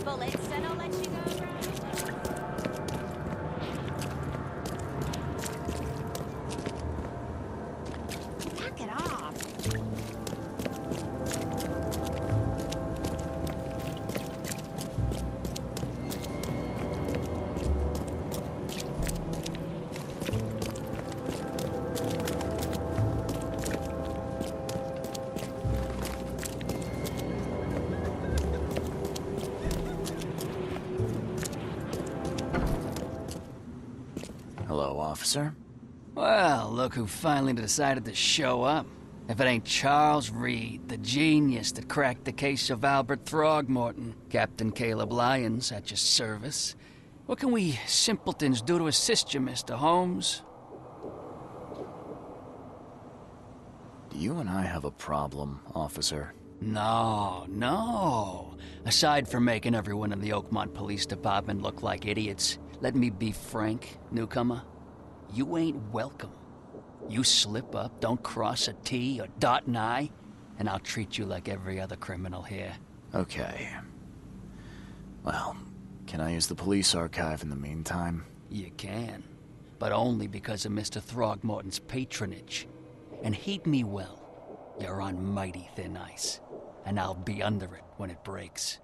Bullets, and I'll let you go around. Knock it off. Hello, officer. Well, look who finally decided to show up. If it ain't Charles Reed, the genius that cracked the case of Albert Throgmorton. Captain Caleb Lyons at your service. What can we simpletons do to assist you, Mr. Holmes? Do you and I have a problem, officer? No. Aside from making everyone in the Oakmont Police Department look like idiots, let me be frank, newcomer. You ain't welcome. You slip up, don't cross a T or dot an I, and I'll treat you like every other criminal here. Okay. Well, can I use the police archive in the meantime? You can, but only because of Mr. Throgmorton's patronage. And heed me well, you're on mighty thin ice, and I'll be under it when it breaks.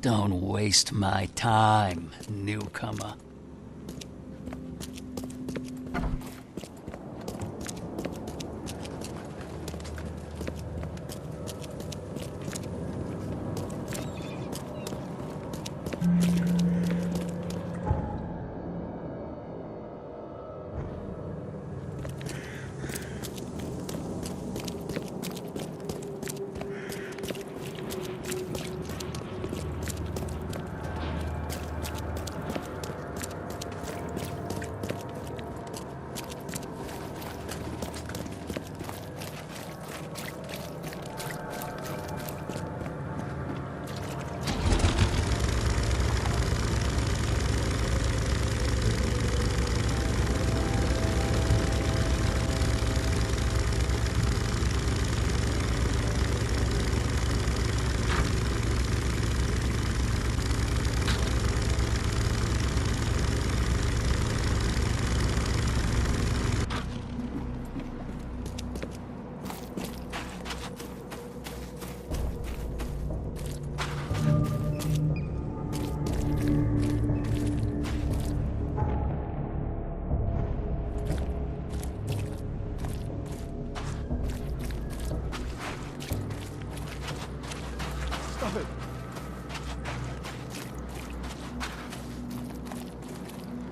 Don't waste my time, newcomer.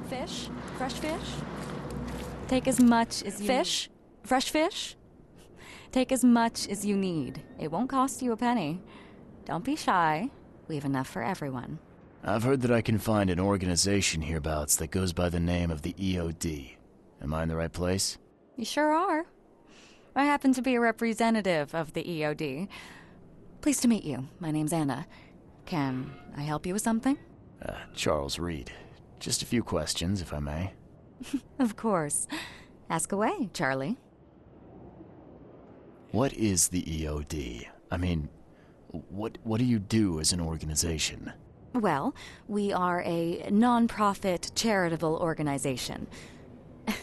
Fish? Fresh fish? Take as much as you... Fish? Fresh fish? Take as much as you need. It won't cost you a penny. Don't be shy. We have enough for everyone. I've heard that I can find an organization hereabouts that goes by the name of the EOD. Am I in the right place? You sure are. I happen to be a representative of the EOD. Pleased to meet you. My name's Anna. Can I help you with something? Charles Reed. Just a few questions, if I may. Of course. Ask away, Charlie. What is the EOD? I mean, what do you do as an organization? Well, we are a non-profit charitable organization.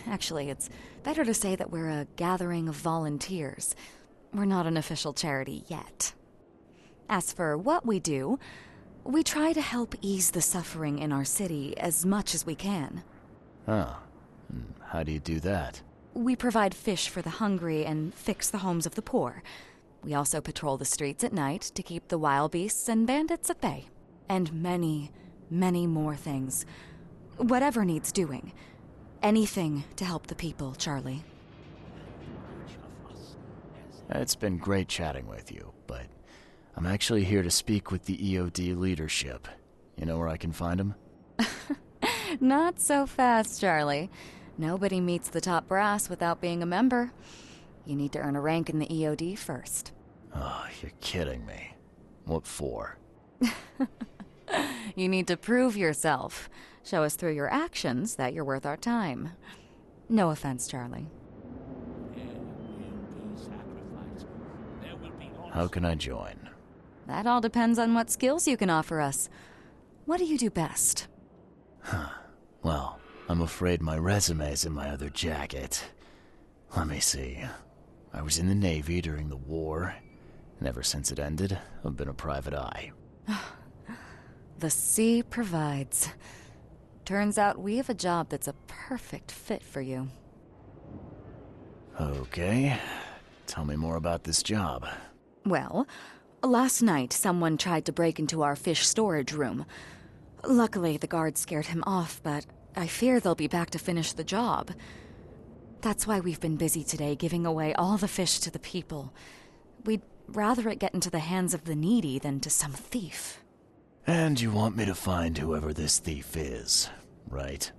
Actually, it's better to say that we're a gathering of volunteers. We're not an official charity yet. As for what we do, we try to help ease the suffering in our city as much as we can. Oh, how do you do that? We provide fish for the hungry and fix the homes of the poor. We also patrol the streets at night to keep the wild beasts and bandits at bay. And many, many more things. Whatever needs doing. Anything to help the people, Charlie. It's been great chatting with you, but I'm actually here to speak with the EOD leadership. You know where I can find them? Not so fast, Charlie. Nobody meets the top brass without being a member. You need to earn a rank in the EOD first. Oh, you're kidding me. What for? You need to prove yourself. Show us through your actions that you're worth our time. No offense, Charlie. How can I join? That all depends on what skills you can offer us. What do you do best? Well, I'm afraid my resume's in my other jacket. Let me see. I was in the Navy during the war, and ever since it ended, I've been a private eye. The sea provides. Turns out we have a job that's a perfect fit for you. Okay. Tell me more about this job. Well, last night someone tried to break into our fish storage room. Luckily, the guards scared him off, but I fear they'll be back to finish the job. That's why we've been busy today giving away all the fish to the people. We'd rather it get into the hands of the needy than to some thief. And you want me to find whoever this thief is, right?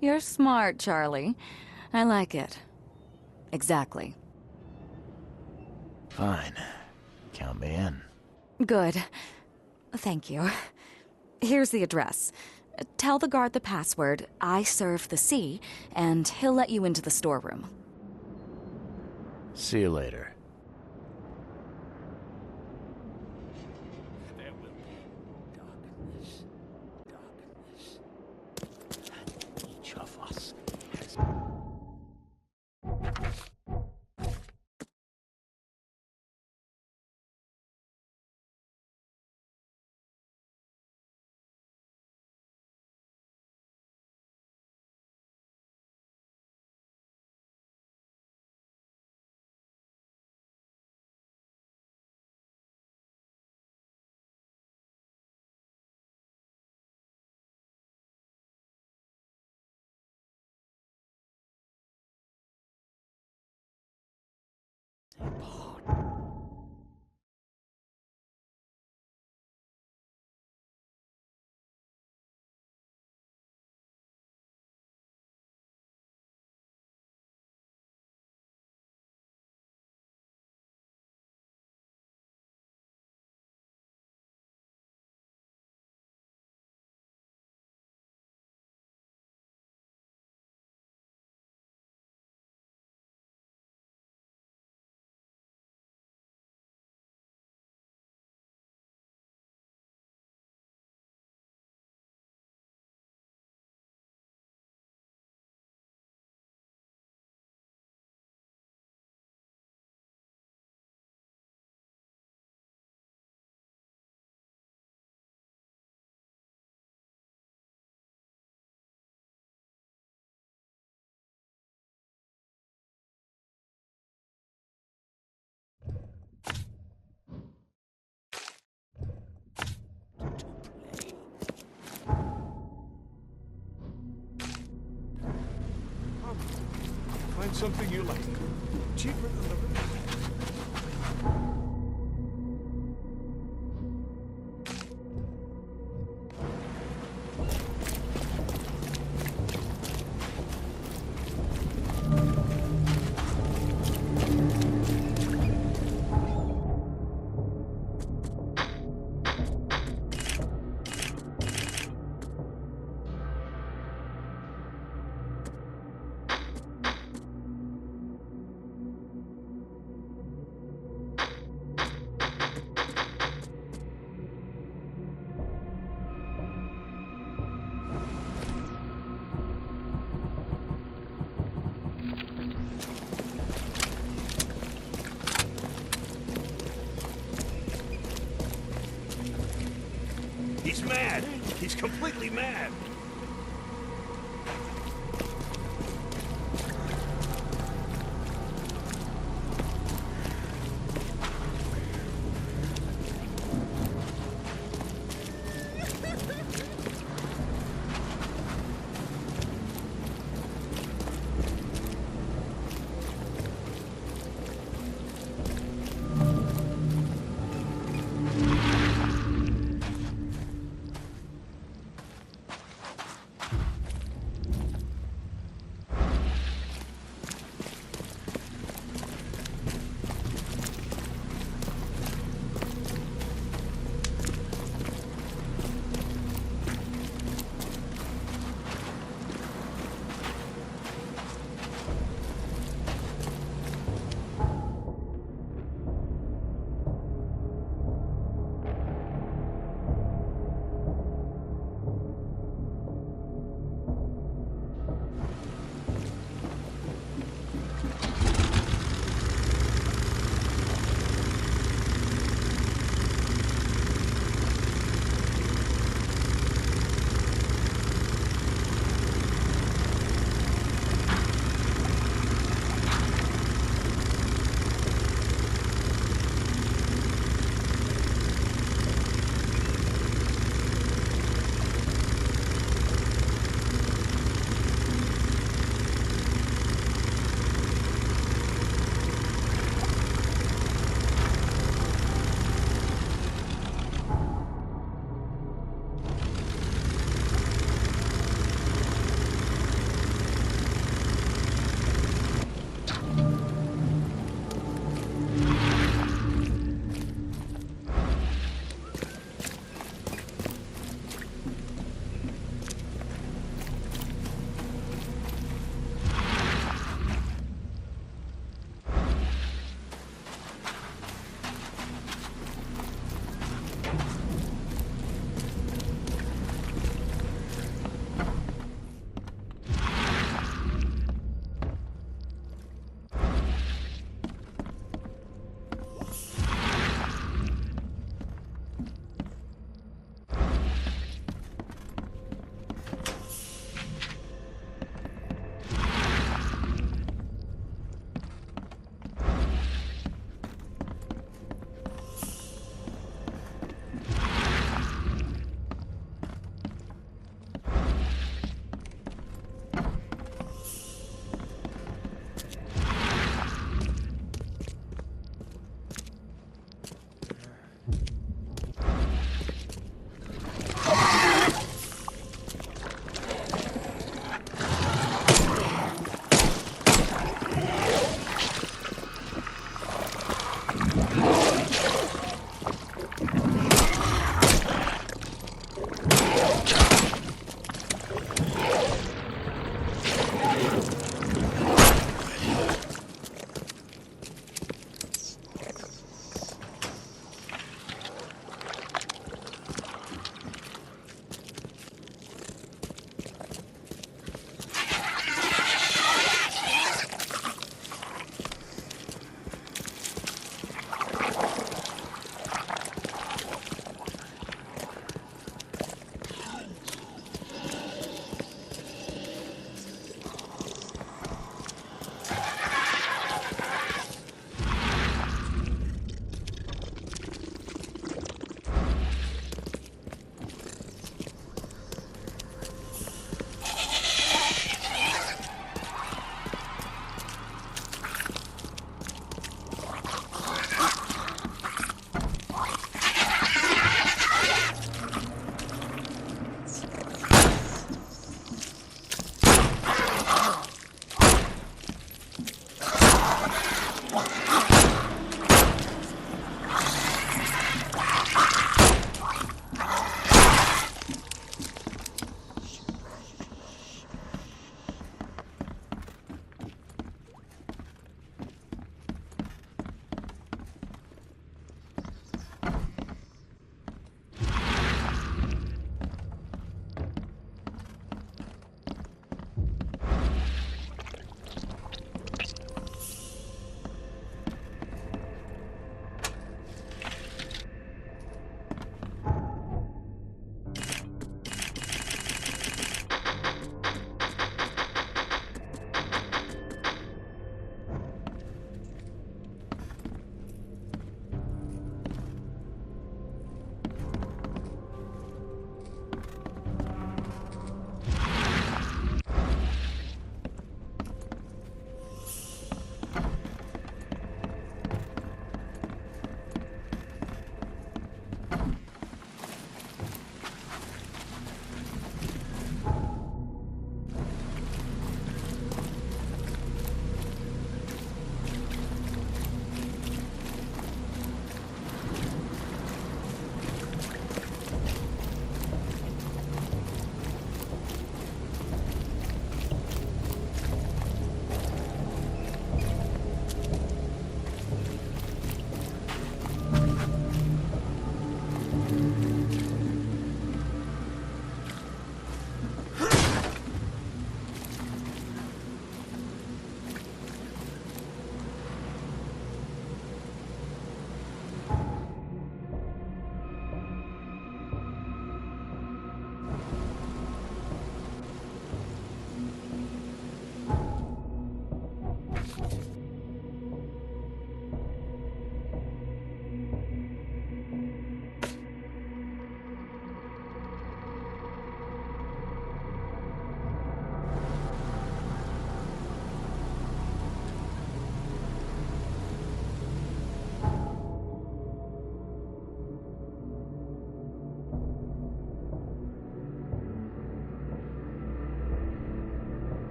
You're smart, Charlie. I like it. Exactly. Fine. Count me in. Good. Thank you. Here's the address. Tell the guard the password, I serve the sea, and he'll let you into the storeroom. See you later. There will be darkness, and each of us has... Find something you like. Cheaper than the rest. He's mad. He's completely mad.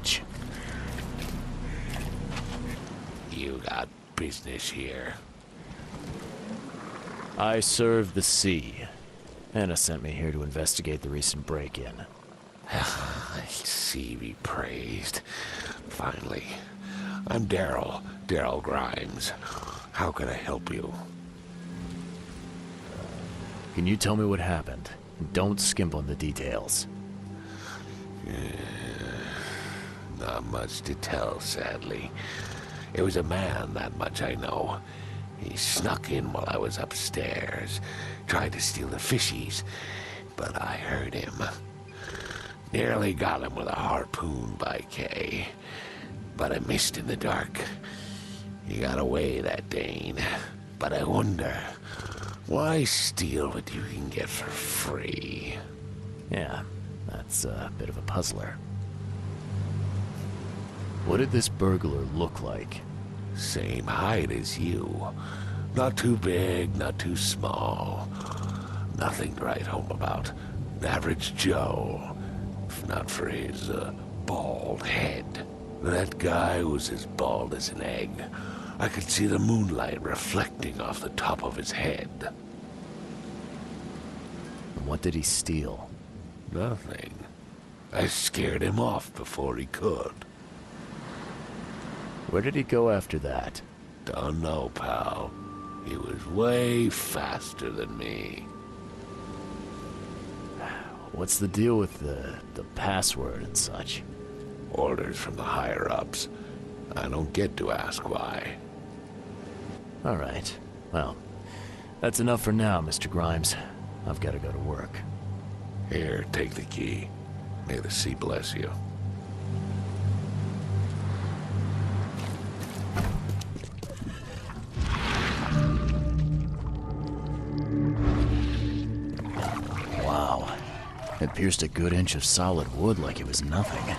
budge. You got business here. I serve the sea. Anna sent me here to investigate the recent break-in. I see be praised. Finally. I'm Daryl Grimes. How can I help you? Can you tell me what happened? Don't skimp on the details. Not much to tell, sadly. It was a man, that much I know. He snuck in while I was upstairs, tried to steal the fishies, but I heard him. Nearly got him with a harpoon by Kay, but I missed in the dark. He got away, that Dane. But I wonder, why steal what you can get for free? Yeah, that's a bit of a puzzler. What did this burglar look like? Same height as you. Not too big, not too small. Nothing to write home about. An average Joe. If not for his, bald head. That guy was as bald as an egg. I could see the moonlight reflecting off the top of his head. And what did he steal? Nothing. I scared him off before he could. Where did he go after that? Don't know, pal. He was way faster than me. What's the deal with the password and such? Orders from the higher-ups. I don't get to ask why. All right. Well, that's enough for now, Mr. Grimes. I've got to go to work. Here, take the key. May the sea bless you. Wow. It pierced a good inch of solid wood like it was nothing.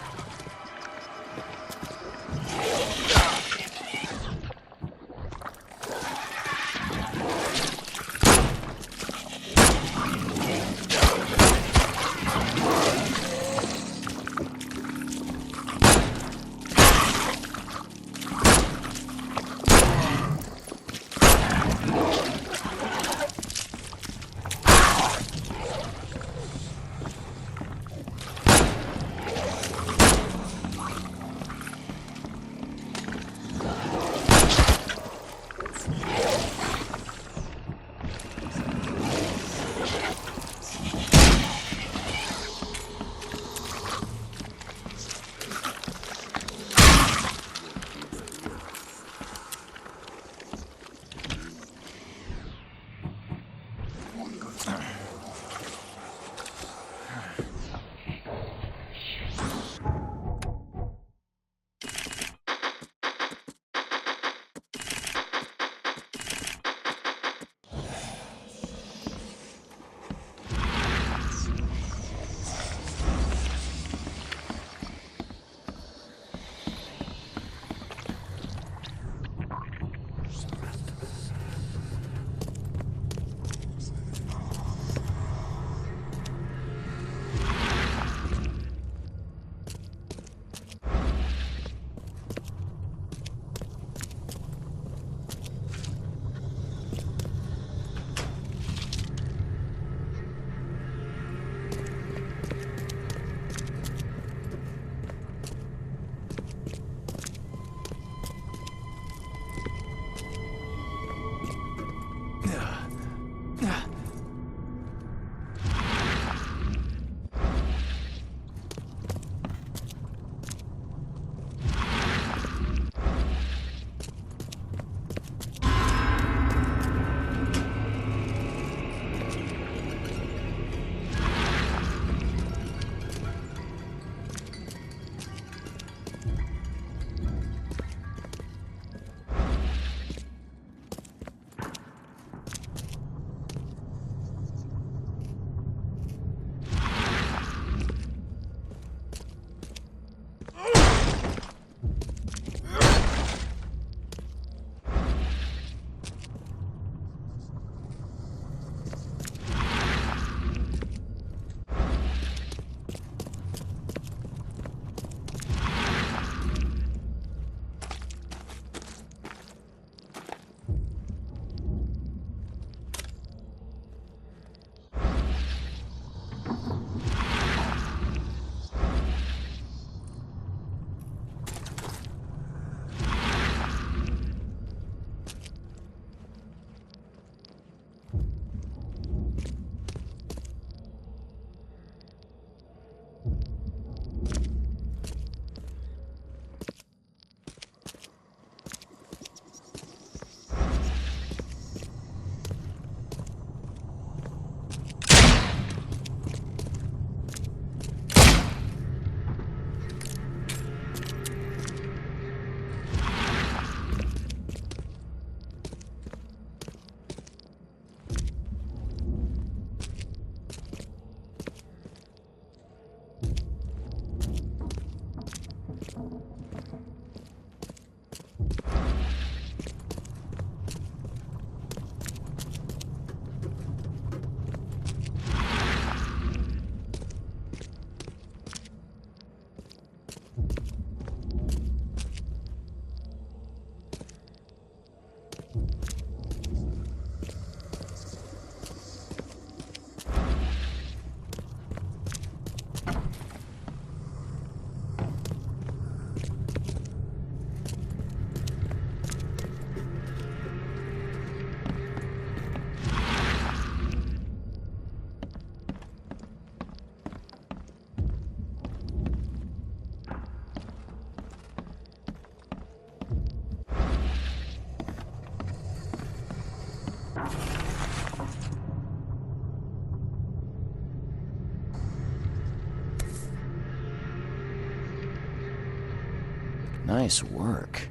Nice work.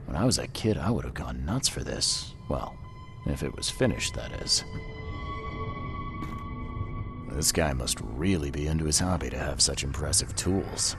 When I was a kid, I would have gone nuts for this. Well, if it was finished, that is. This guy must really be into his hobby to have such impressive tools.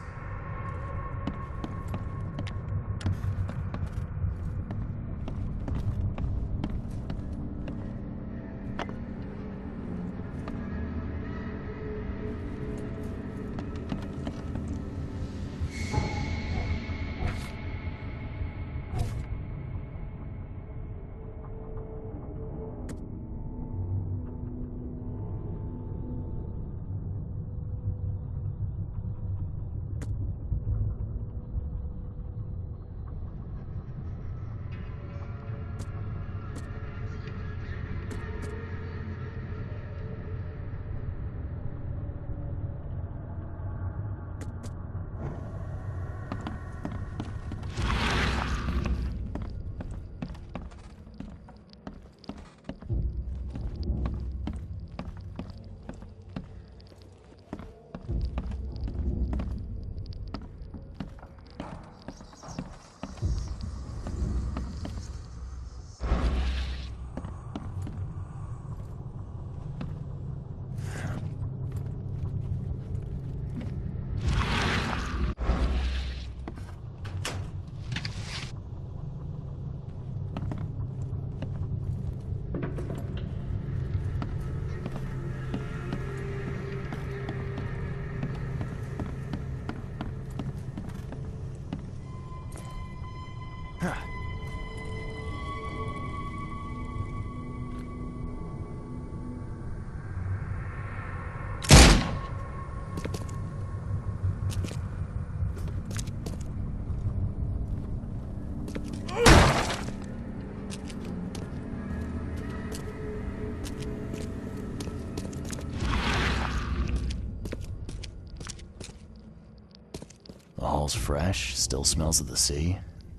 The hall's fresh, still smells of the sea.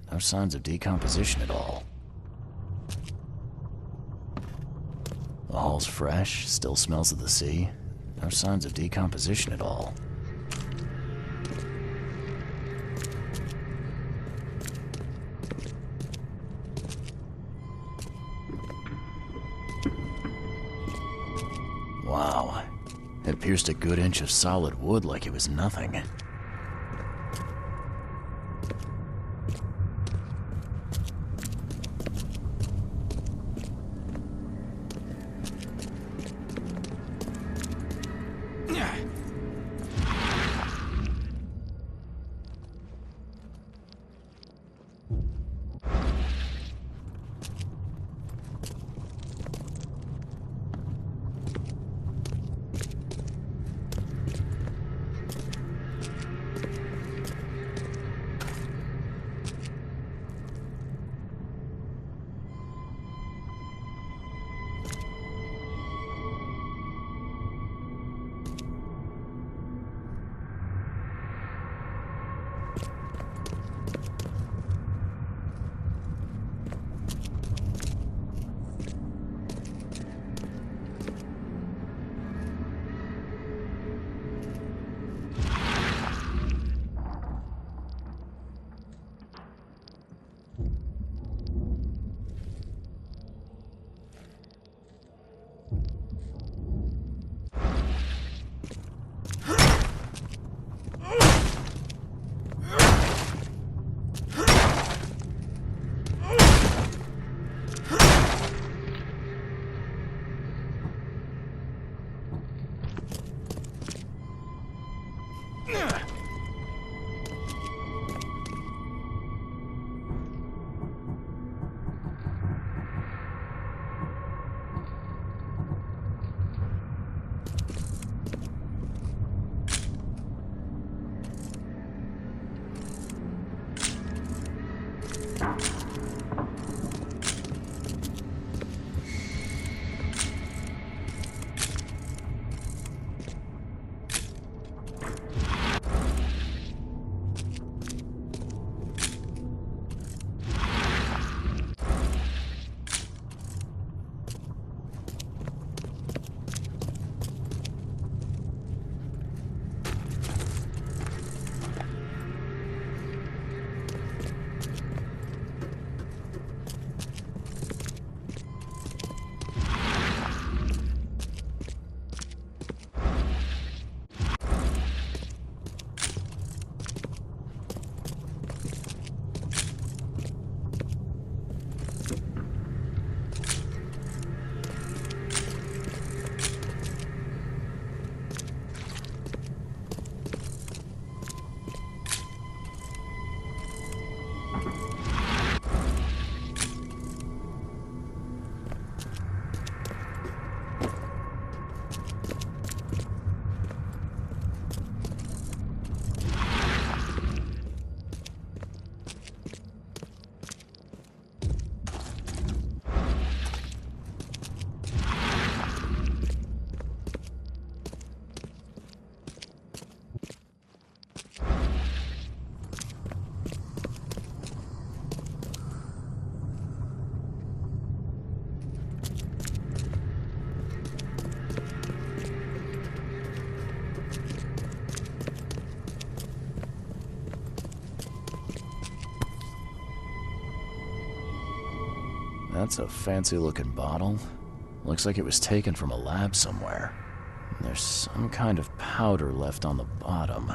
No signs of decomposition at all. The hall's fresh, still smells of the sea. No signs of decomposition at all. Wow. It pierced a good inch of solid wood like it was nothing. That's a fancy-looking bottle. Looks like it was taken from a lab somewhere. There's some kind of powder left on the bottom.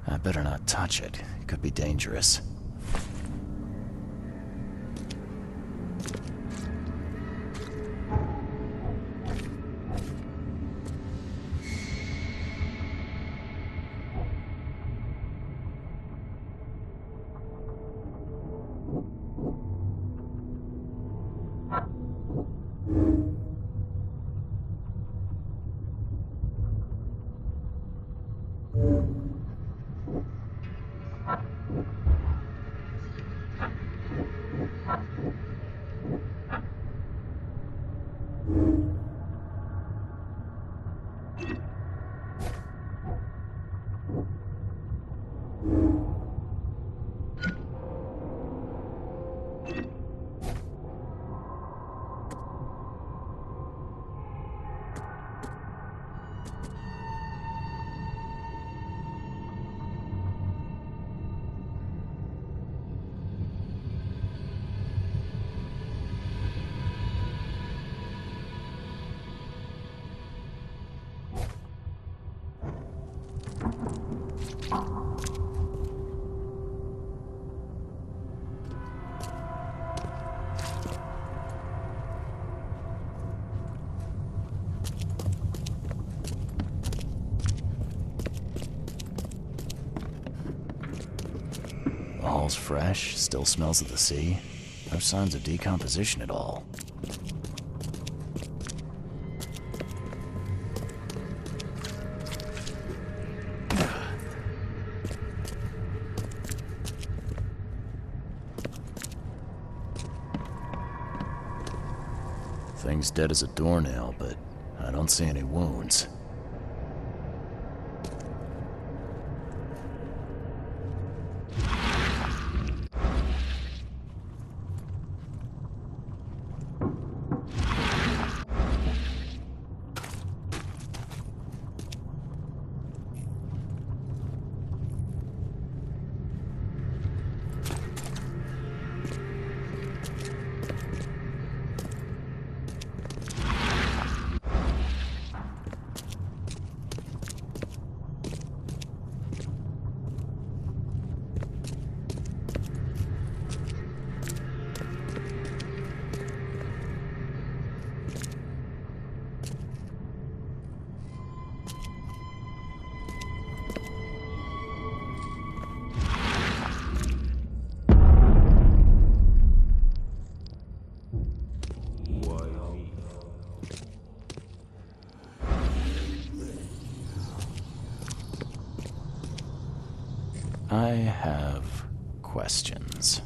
I better not touch it. It could be dangerous. The hall's fresh, still smells of the sea. No signs of decomposition at all. Thing's dead as a doornail, but I don't see any wounds. I have questions.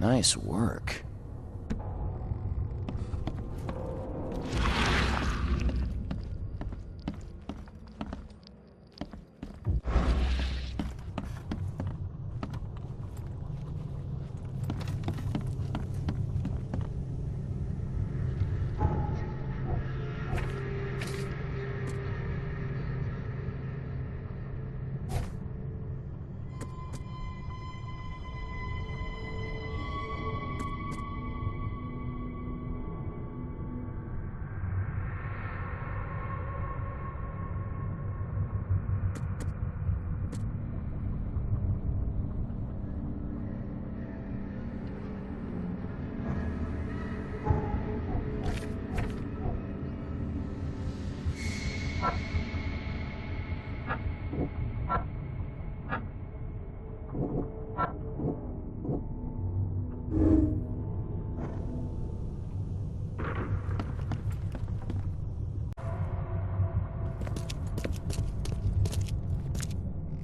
Nice work.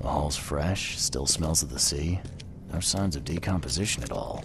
The hall's fresh, still smells of the sea. No signs of decomposition at all.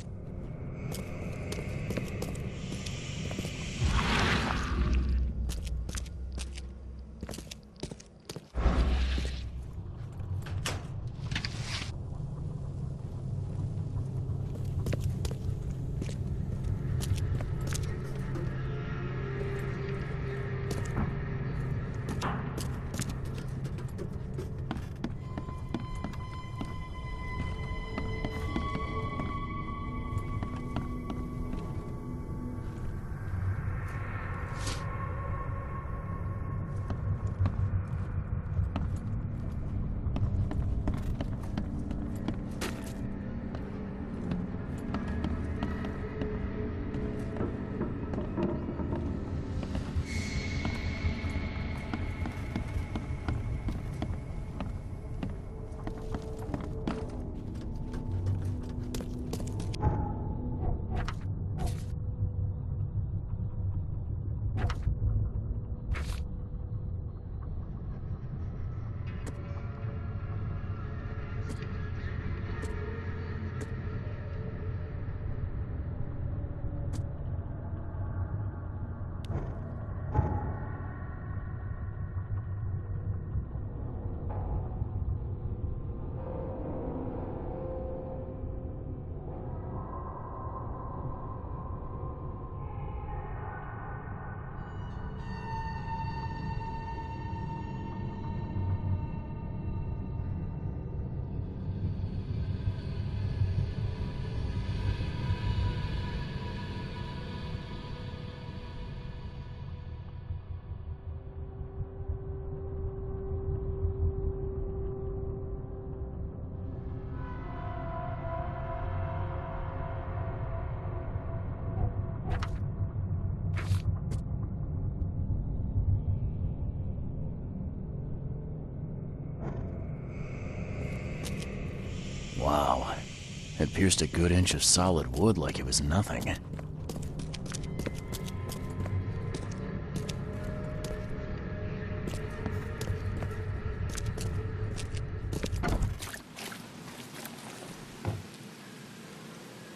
Wow. It pierced a good inch of solid wood like it was nothing.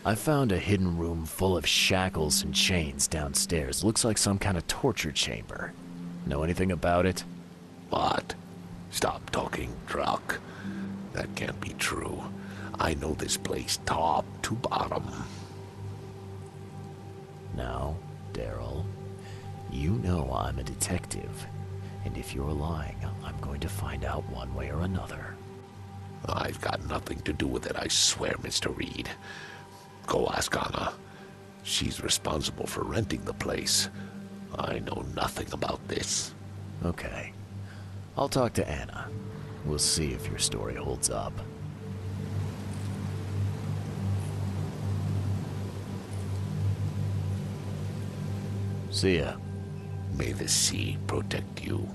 I found a hidden room full of shackles and chains downstairs. Looks like some kind of torture chamber. Know anything about it? What? Stop talking, Druck. That can't be true. I know this place top to bottom. Now, Daryl, you know I'm a detective. And if you're lying, I'm going to find out one way or another. I've got nothing to do with it, I swear, Mr. Reed. Go ask Anna. She's responsible for renting the place. I know nothing about this. Okay. I'll talk to Anna. We'll see if your story holds up. See ya. May the sea protect you.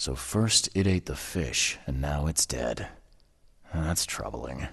So first it ate the fish, and now it's dead. That's troubling.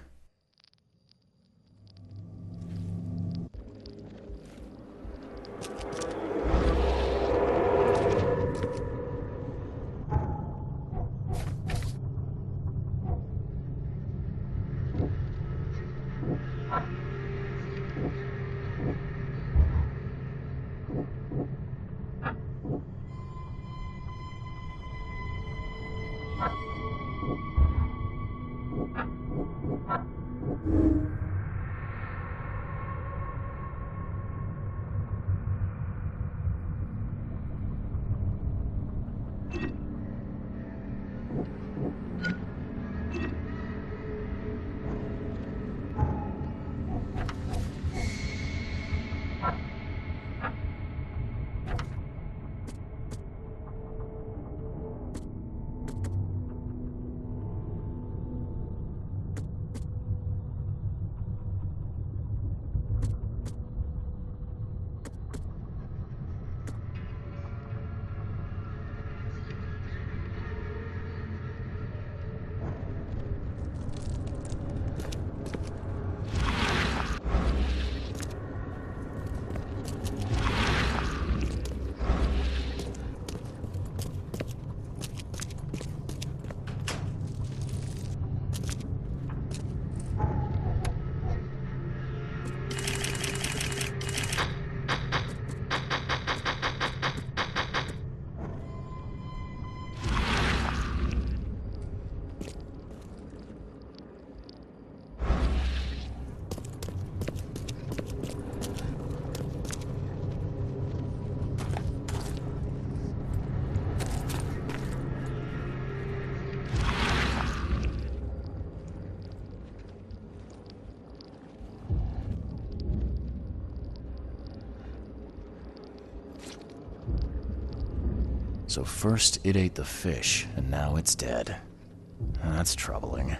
So first it ate the fish, and now it's dead. That's troubling.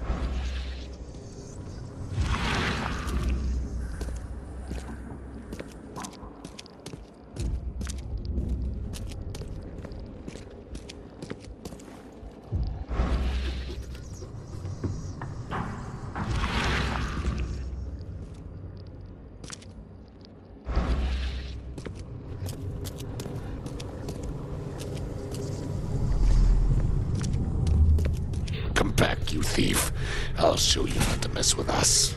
Come back, you thief. I'll show you not to mess with us.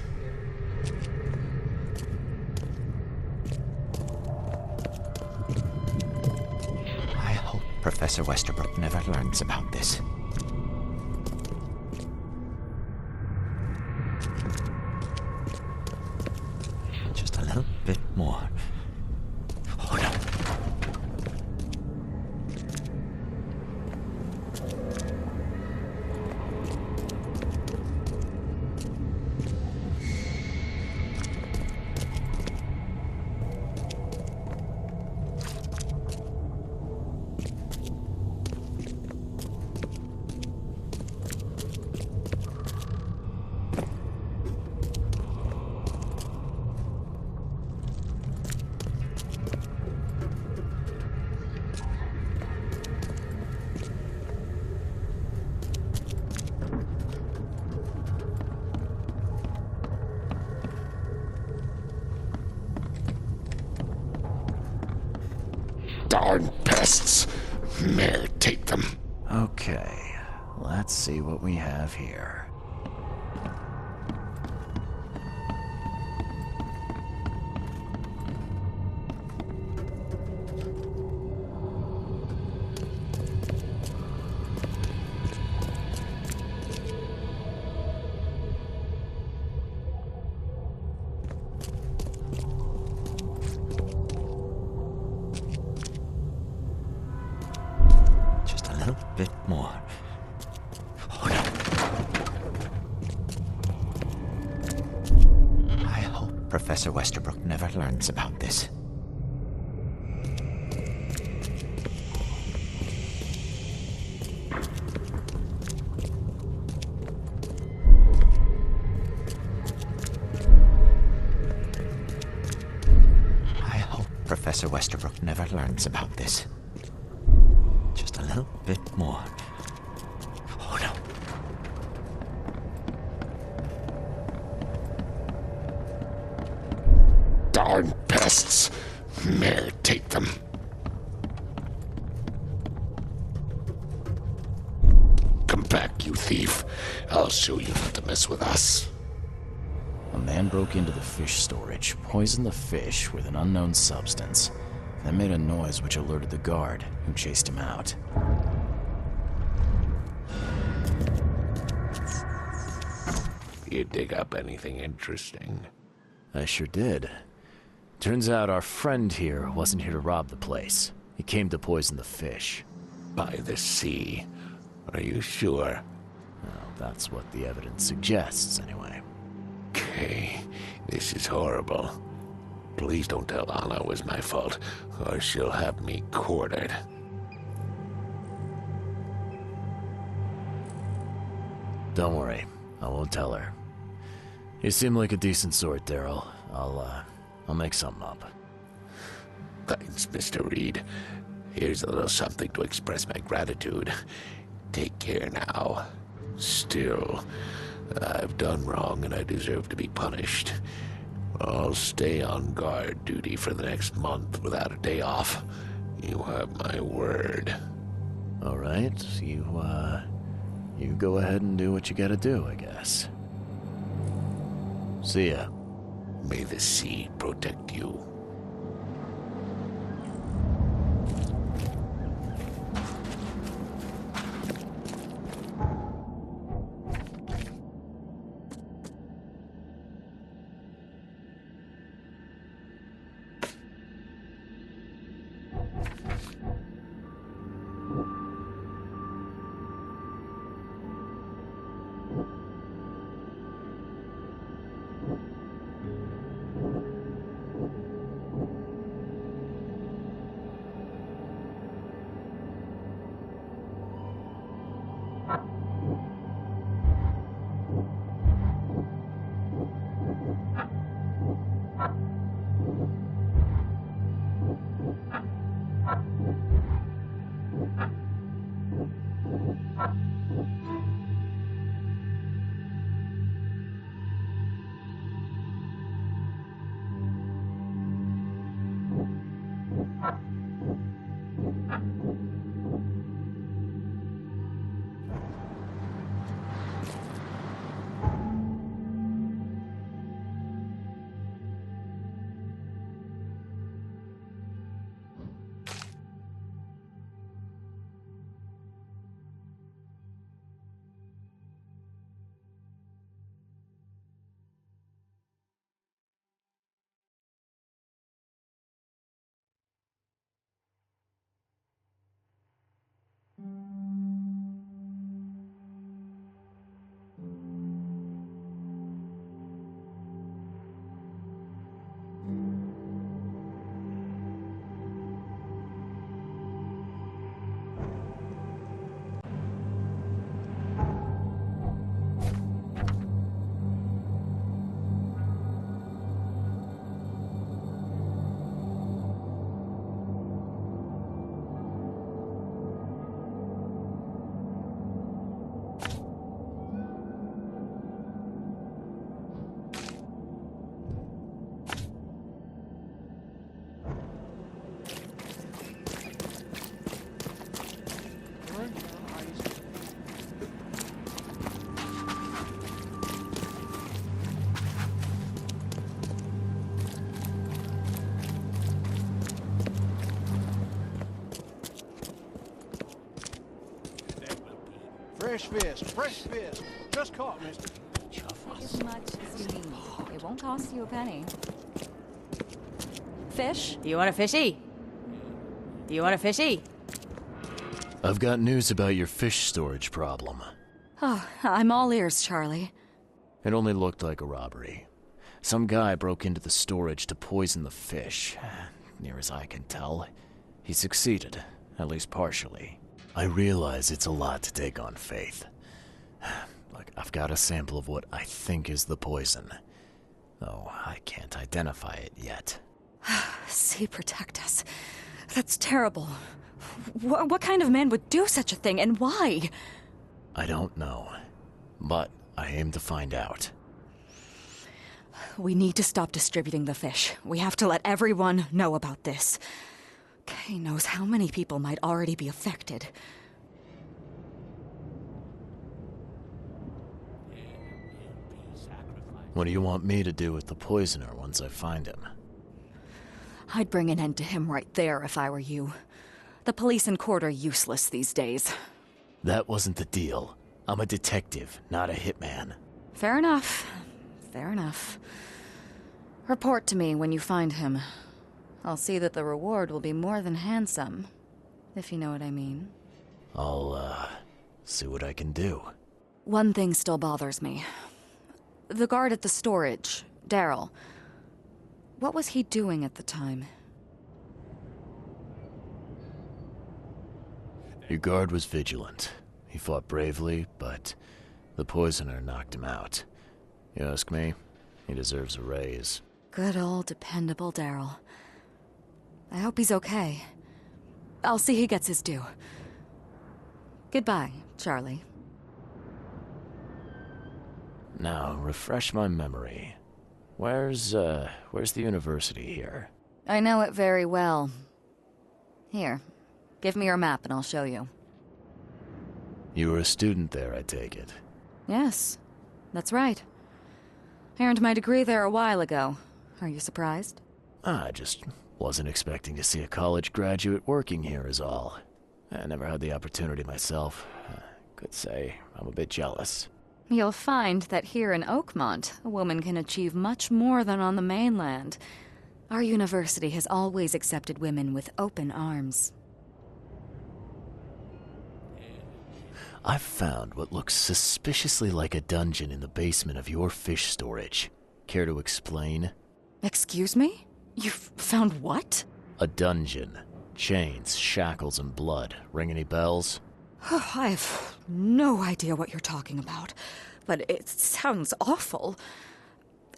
I hope Professor Westerbrook never learns about this. Just a little bit more. Hold on. Darn pests. Mayor, take them. Okay, let's see what we have here. Just a little bit more. Hold on. I hope Professor Westerbrook never learns about this. I hope Professor Westerbrook never learns about this. Just a little bit more. back, you thief. I'll show you not to mess with us. A man broke into the fish storage, poisoned the fish with an unknown substance, then made a noise which alerted the guard, who chased him out. You dig up anything interesting? I sure did. Turns out our friend here wasn't here to rob the place. He came to poison the fish. By the sea. Are you sure? Well, that's what the evidence suggests, anyway. Okay, this is horrible. Please don't tell Anna it was my fault, or she'll have me quartered. Don't worry, I won't tell her. You seem like a decent sort, Daryl. I'll make something up. Thanks, Mr. Reed. Here's a little something to express my gratitude. Take care now. Still, I've done wrong and I deserve to be punished. I'll stay on guard duty for the next month without a day off. You have my word. All right, you go ahead and do what you gotta do, I guess. See ya. May the sea protect you. Fresh fish, fresh fish. Just caught, mister. As much as you need. It won't cost you a penny. Fish? Do you want a fishy? Do you want a fishy? I've got news about your fish storage problem. Oh, I'm all ears, Charlie. It only looked like a robbery. Some guy broke into the storage to poison the fish. Near as I can tell, he succeeded, at least partially. I realize it's a lot to take on faith. Look, I've got a sample of what I think is the poison, though I can't identify it yet. Sea protect us. That's terrible. What kind of man would do such a thing, and why? I don't know, but I aim to find out. We need to stop distributing the fish. We have to let everyone know about this. Kay knows how many people might already be affected. What do you want me to do with the poisoner once I find him? I'd bring an end to him right there if I were you. The police and court are useless these days. That wasn't the deal. I'm a detective, not a hitman. Fair enough. Fair enough. Report to me when you find him. I'll see that the reward will be more than handsome, if you know what I mean. I'll, see what I can do. One thing still bothers me. The guard at the storage, Daryl. What was he doing at the time? Your guard was vigilant. He fought bravely, but the poisoner knocked him out. You ask me, he deserves a raise. Good old dependable Daryl. I hope he's okay. I'll see he gets his due. Goodbye, Charlie. Now, refresh my memory. Where's the university here? I know it very well. Here, give me your map and I'll show you. You were a student there, I take it. Yes, that's right. I earned my degree there a while ago. Are you surprised? I just wasn't expecting to see a college graduate working here is all. I never had the opportunity myself. Could say I'm a bit jealous. You'll find that here in Oakmont, a woman can achieve much more than on the mainland. Our university has always accepted women with open arms. I've found what looks suspiciously like a dungeon in the basement of your fish storage. Care to explain? Excuse me? You've found what? A dungeon. Chains, shackles, and blood. Ring any bells? I have no idea what you're talking about, but it sounds awful.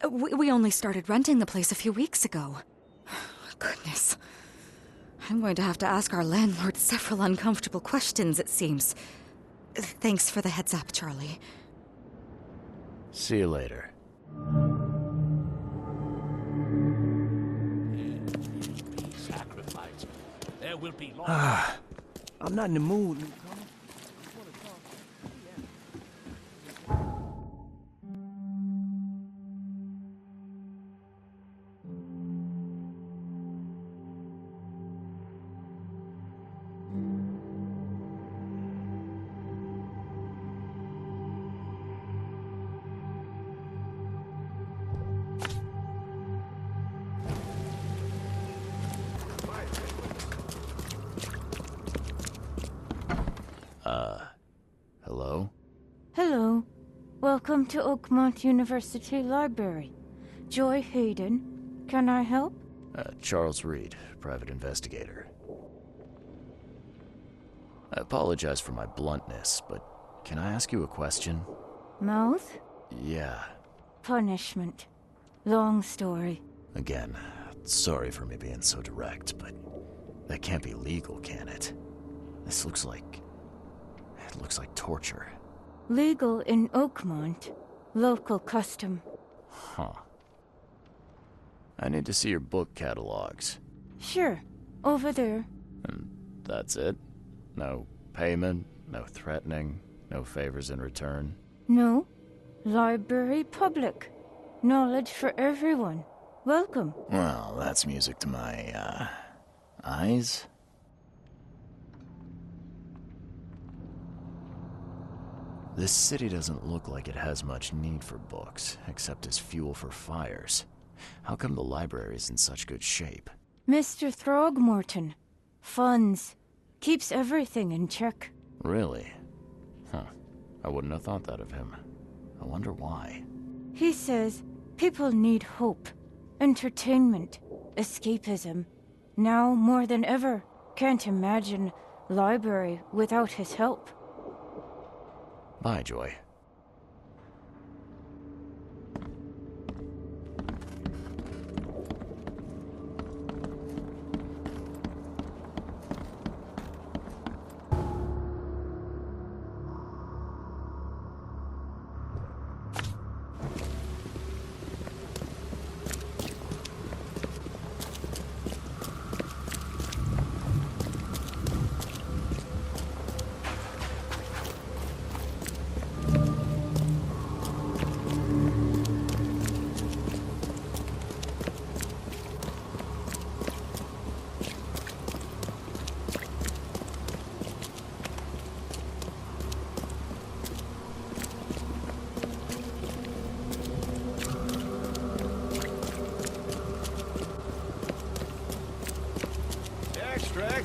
We only started renting the place a few weeks ago. Goodness. I'm going to have to ask our landlord several uncomfortable questions, it seems. Thanks for the heads up, Charlie. See you later. Sacrifice. There will be I'm not in the mood. Hello? Hello. Welcome to Oakmont University Library. Joy Hayden. Can I help? Charles Reed, private investigator. I apologize for my bluntness, but can I ask you a question? Mouth? Yeah. Punishment. Long story. Again, sorry for me being so direct, but that can't be legal, can it? This looks like... it looks like torture. Legal in Oakmont. Local custom. Huh. I need to see your book catalogs. Sure. Over there. And that's it? No payment, no threatening, no favors in return? No. Library public. Knowledge for everyone. Welcome. Well, that's music to my, eyes? This city doesn't look like it has much need for books, except as fuel for fires. How come the library's in such good shape? Mr. Throgmorton. Funds. Keeps everything in check. Really? Huh. I wouldn't have thought that of him. I wonder why. He says people need hope, entertainment, escapism. Now more than ever, can't imagine library without his help. Bye, Joy.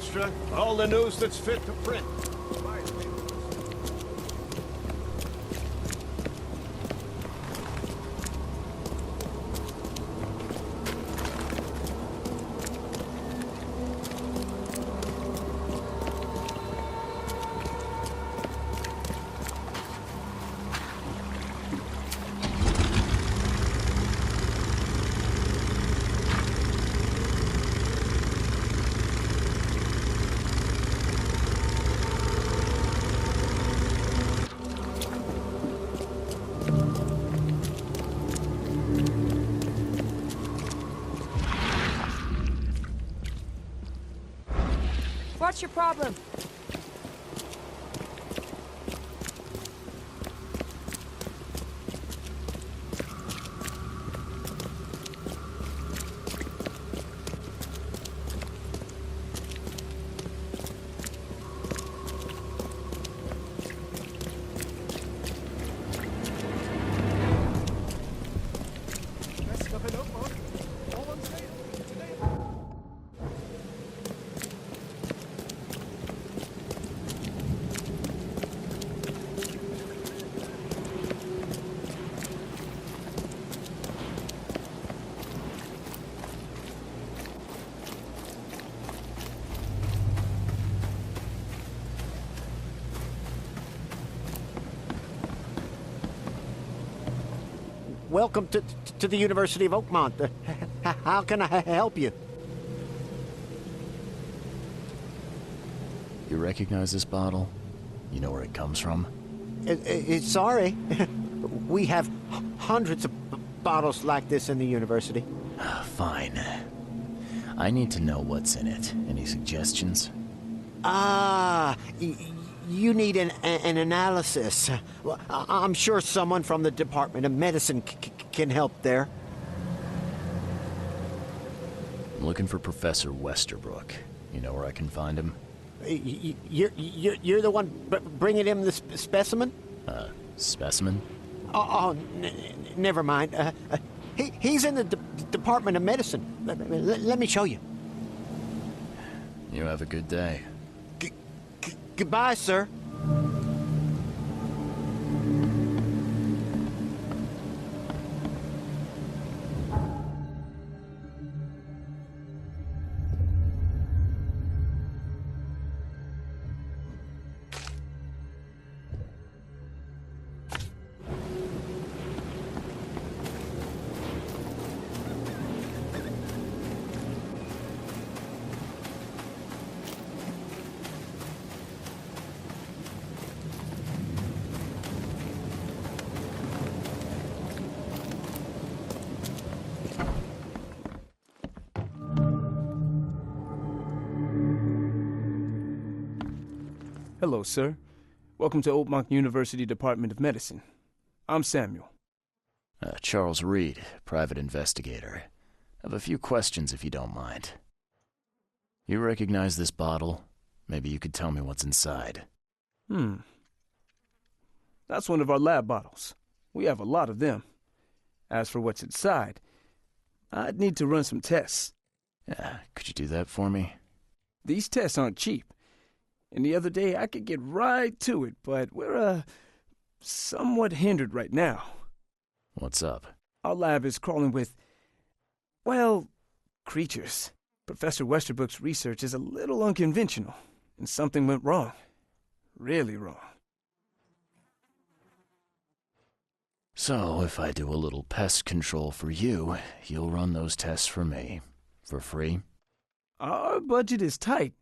extra. All the news that's fit to print. What's your problem? Best of an Oakmont. All on sale. Welcome to the University of Oakmont. How can I help you? You recognize this bottle? You know where it comes from? Sorry. We have hundreds of bottles like this in the university. Fine. I need to know what's in it. Any suggestions? You need an analysis. Well, I'm sure someone from the Department of Medicine can help there. I'm looking for Professor Westerbrook. You know where I can find him? You're the one bringing him the specimen? Specimen? Never mind. He's in the Department of Medicine. Let me show you. You have a good day. Goodbye, sir. Hello, sir. Welcome to Oakmont University Department of Medicine. I'm Samuel. Charles Reed, private investigator. I have a few questions if you don't mind. You recognize this bottle? Maybe you could tell me what's inside. That's one of our lab bottles. We have a lot of them. As for what's inside, I'd need to run some tests. Could you do that for me? These tests aren't cheap. And the other day I could get right to it, but we're, somewhat hindered right now. What's up? Our lab is crawling with, well, creatures. Professor Westerbrook's research is a little unconventional, and something went wrong. Really wrong. So, if I do a little pest control for you, you'll run those tests for me. For free? Our budget is tight.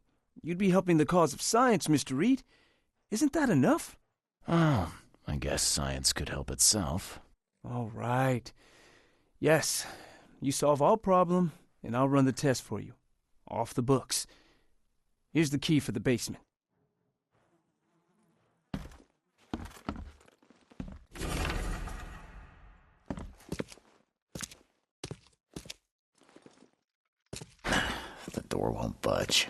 You'd be helping the cause of science, Mr. Reed. Isn't that enough? Oh, I guess science could help itself. All right. Yes, you solve our problem, and I'll run the test for you. Off the books. Here's the key for the basement. The door won't budge.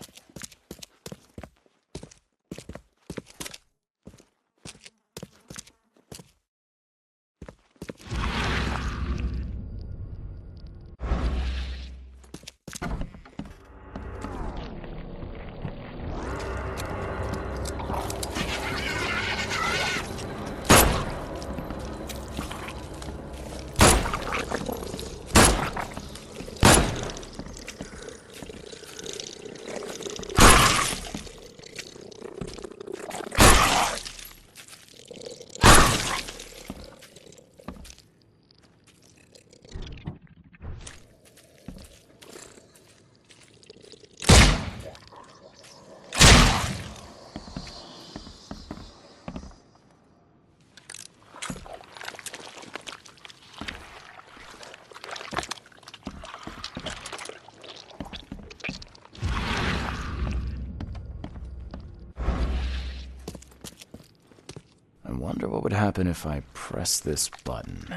I wonder what would happen if I press this button.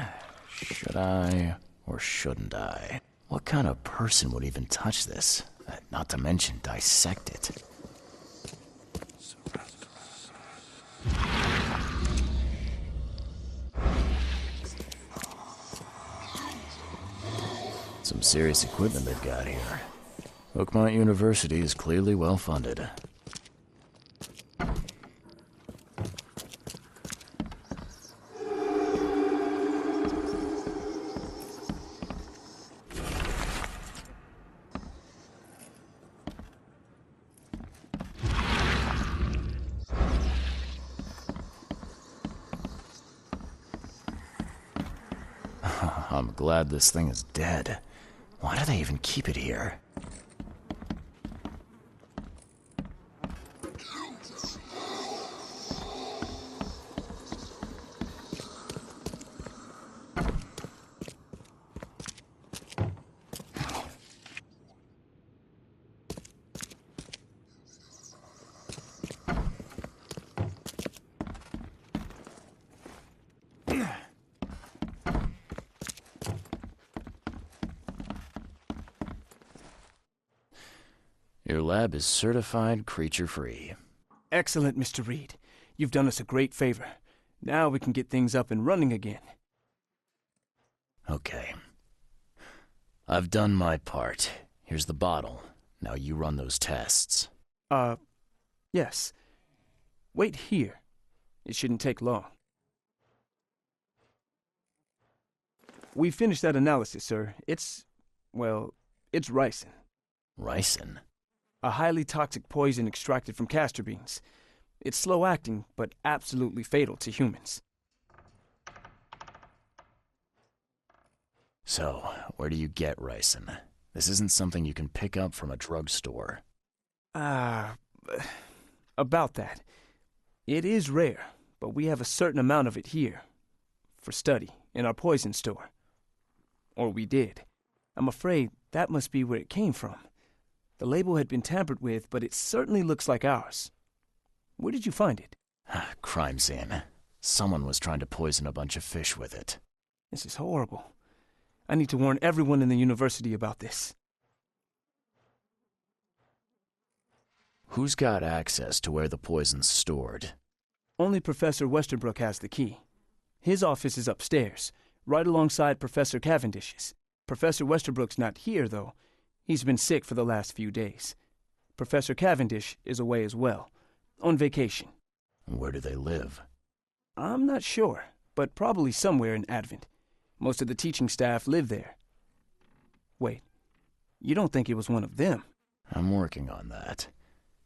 Should I or shouldn't I? What kind of person would even touch this? Not to mention dissect it. Some serious equipment they've got here. Oakmont University is clearly well funded. I'm glad this thing is dead. Why do they even keep it here? Your lab is certified creature-free. Excellent, Mr. Reed. You've done us a great favor. Now we can get things up and running again. Okay. I've done my part. Here's the bottle. Now you run those tests. Yes. Wait here. It shouldn't take long. We finished that analysis, sir. It's ricin. Ricin? A highly toxic poison extracted from castor beans. It's slow-acting, but absolutely fatal to humans. So, where do you get ricin? This isn't something you can pick up from a drugstore. About that. It is rare, but we have a certain amount of it here. For study, in our poison store. Or we did. I'm afraid that must be where it came from. The label had been tampered with, but it certainly looks like ours. Where did you find it? Crime scene. Someone was trying to poison a bunch of fish with it. This is horrible. I need to warn everyone in the university about this. Who's got access to where the poison's stored? Only Professor Westerbrook has the key. His office is upstairs, right alongside Professor Cavendish's. Professor Westerbrook's not here, though. He's been sick for the last few days. Professor Cavendish is away as well, on vacation. Where do they live? I'm not sure, but probably somewhere in Advent. Most of the teaching staff live there. Wait, you don't think it was one of them? I'm working on that.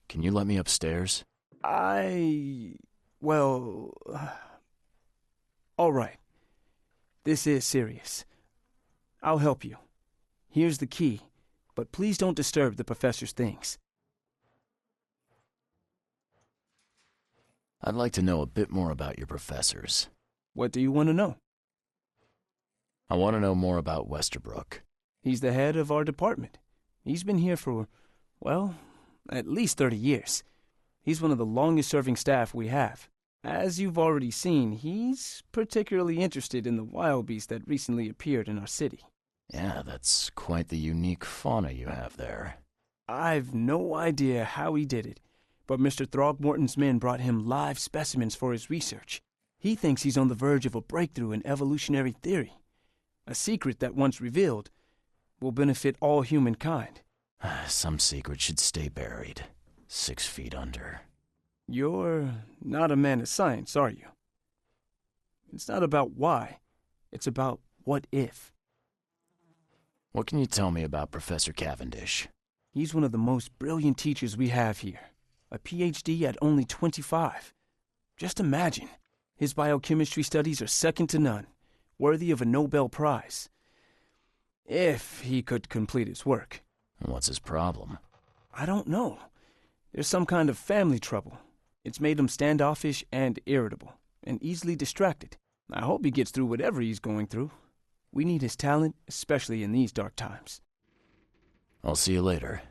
Can you let me upstairs? All right. This is serious. I'll help you. Here's the key, but please don't disturb the professor's things. I'd like to know a bit more about your professors. What do you want to know? I want to know more about Westerbrook. He's the head of our department. He's been here for, at least 30 years. He's one of the longest-serving staff we have. As you've already seen, he's particularly interested in the wild beast that recently appeared in our city. Yeah, that's quite the unique fauna you have there. I've no idea how he did it, but Mr. Throgmorton's men brought him live specimens for his research. He thinks he's on the verge of a breakthrough in evolutionary theory. A secret that, once revealed, will benefit all humankind. Some secret should stay buried, 6 feet under. You're not a man of science, are you? It's not about why. It's about what if. What can you tell me about Professor Cavendish? He's one of the most brilliant teachers we have here. A PhD at only 25. Just imagine. His biochemistry studies are second to none, worthy of a Nobel Prize. If he could complete his work. What's his problem? I don't know. There's some kind of family trouble. It's made him standoffish and irritable, and easily distracted. I hope he gets through whatever he's going through. We need his talent, especially in these dark times. I'll see you later.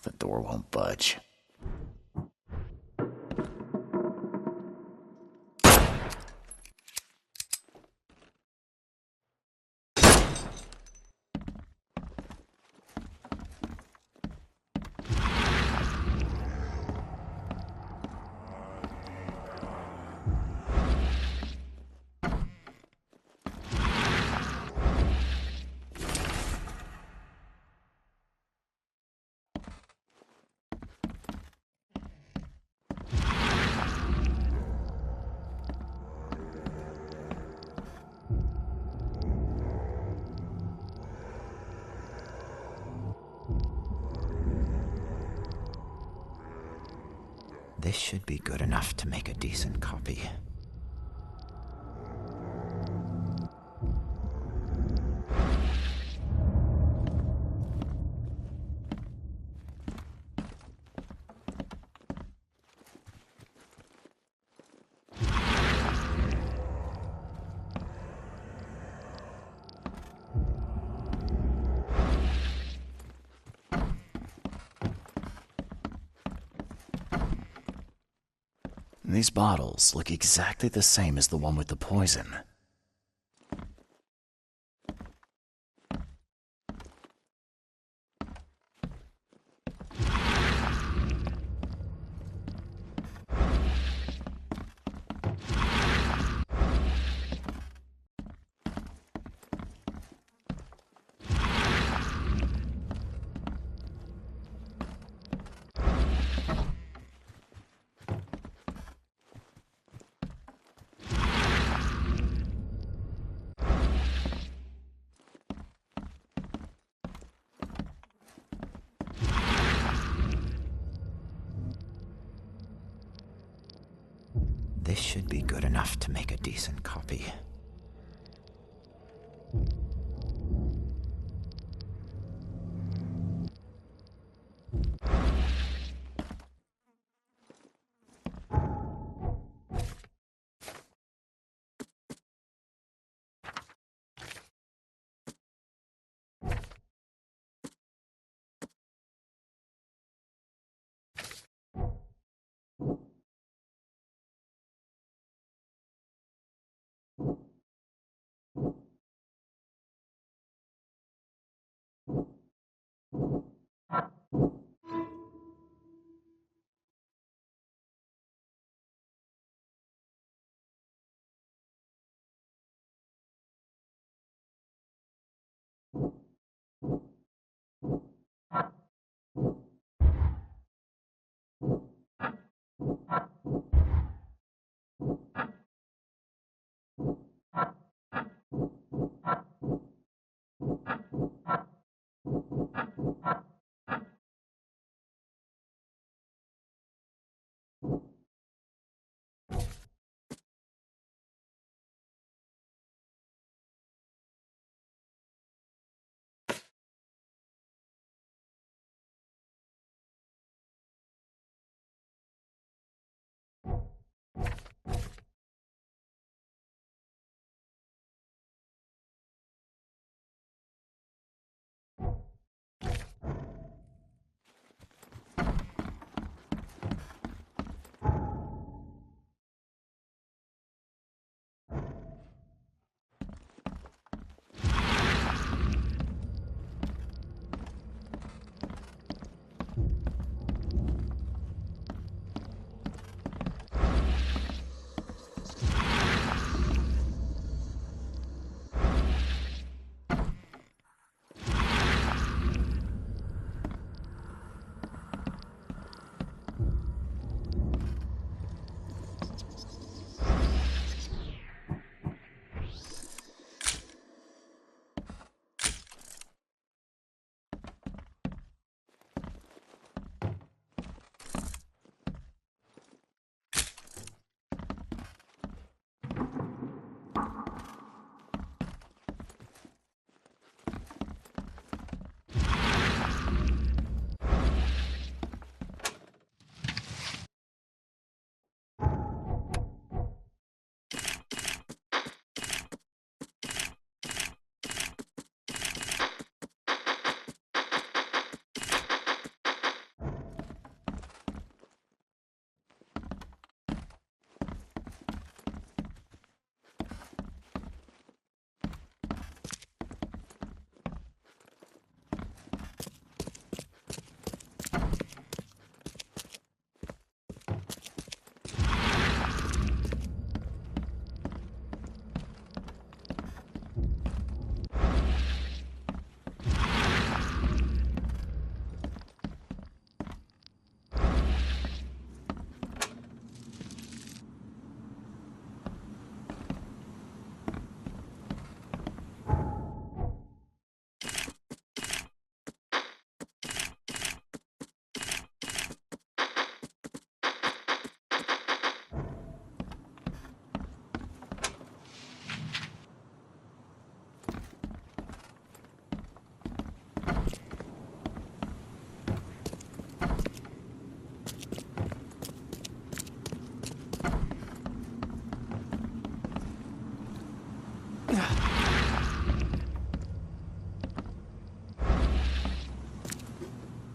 The door won't budge. This should be good enough to make a decent copy. These bottles look exactly the same as the one with the poison. This should be good enough to make a decent copy.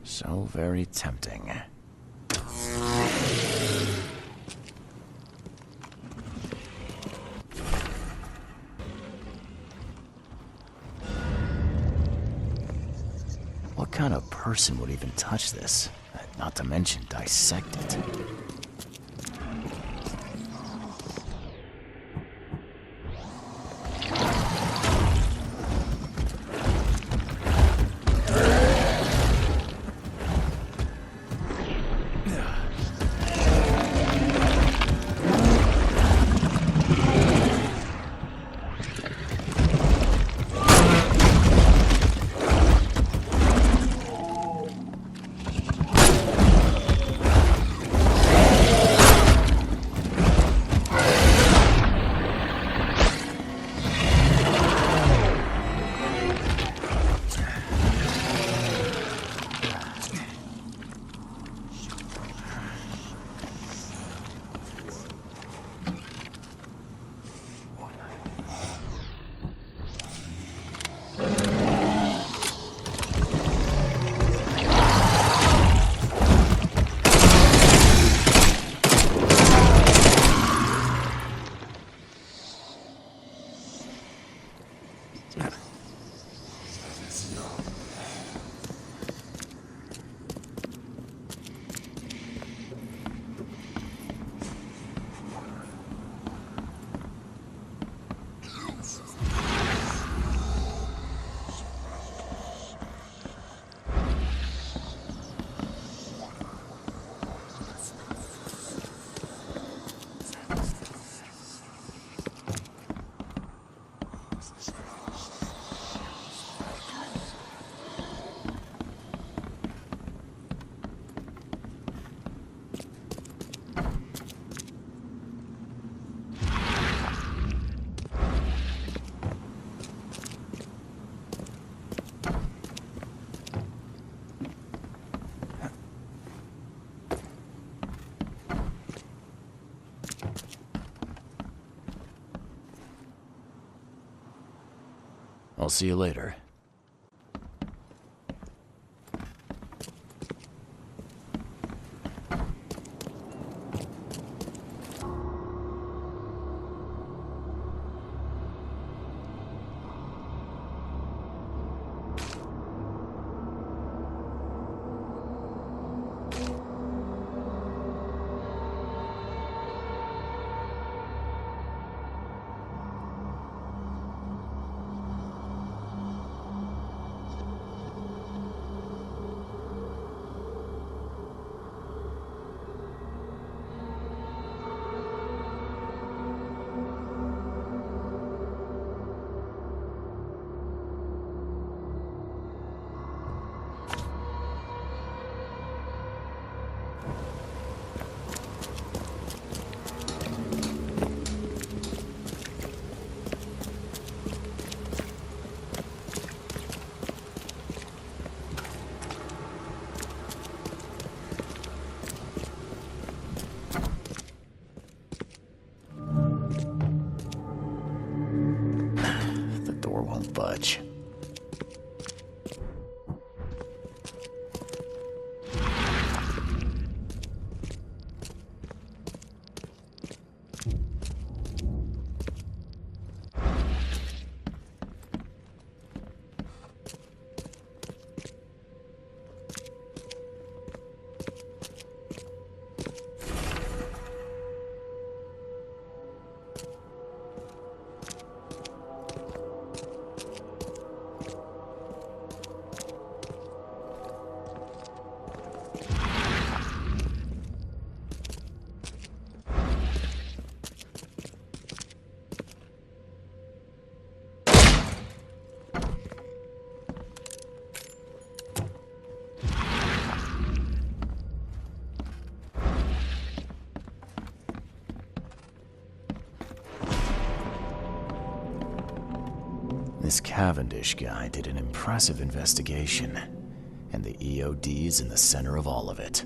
So very tempting. What kind of person would even touch this? Not to mention dissect it. I'll see you later. Budge. This Cavendish guy did an impressive investigation, and the EOD's in the center of all of it.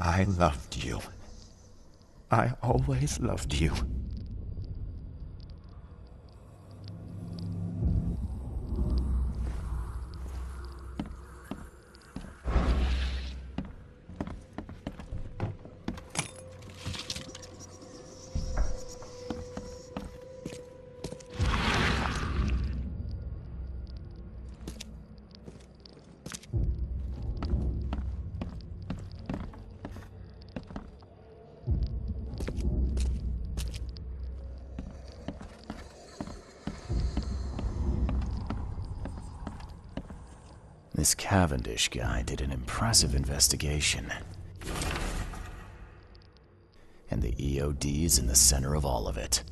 I loved you. I always loved you. This Cavendish guy did an impressive investigation. And the EOD's in the center of all of it.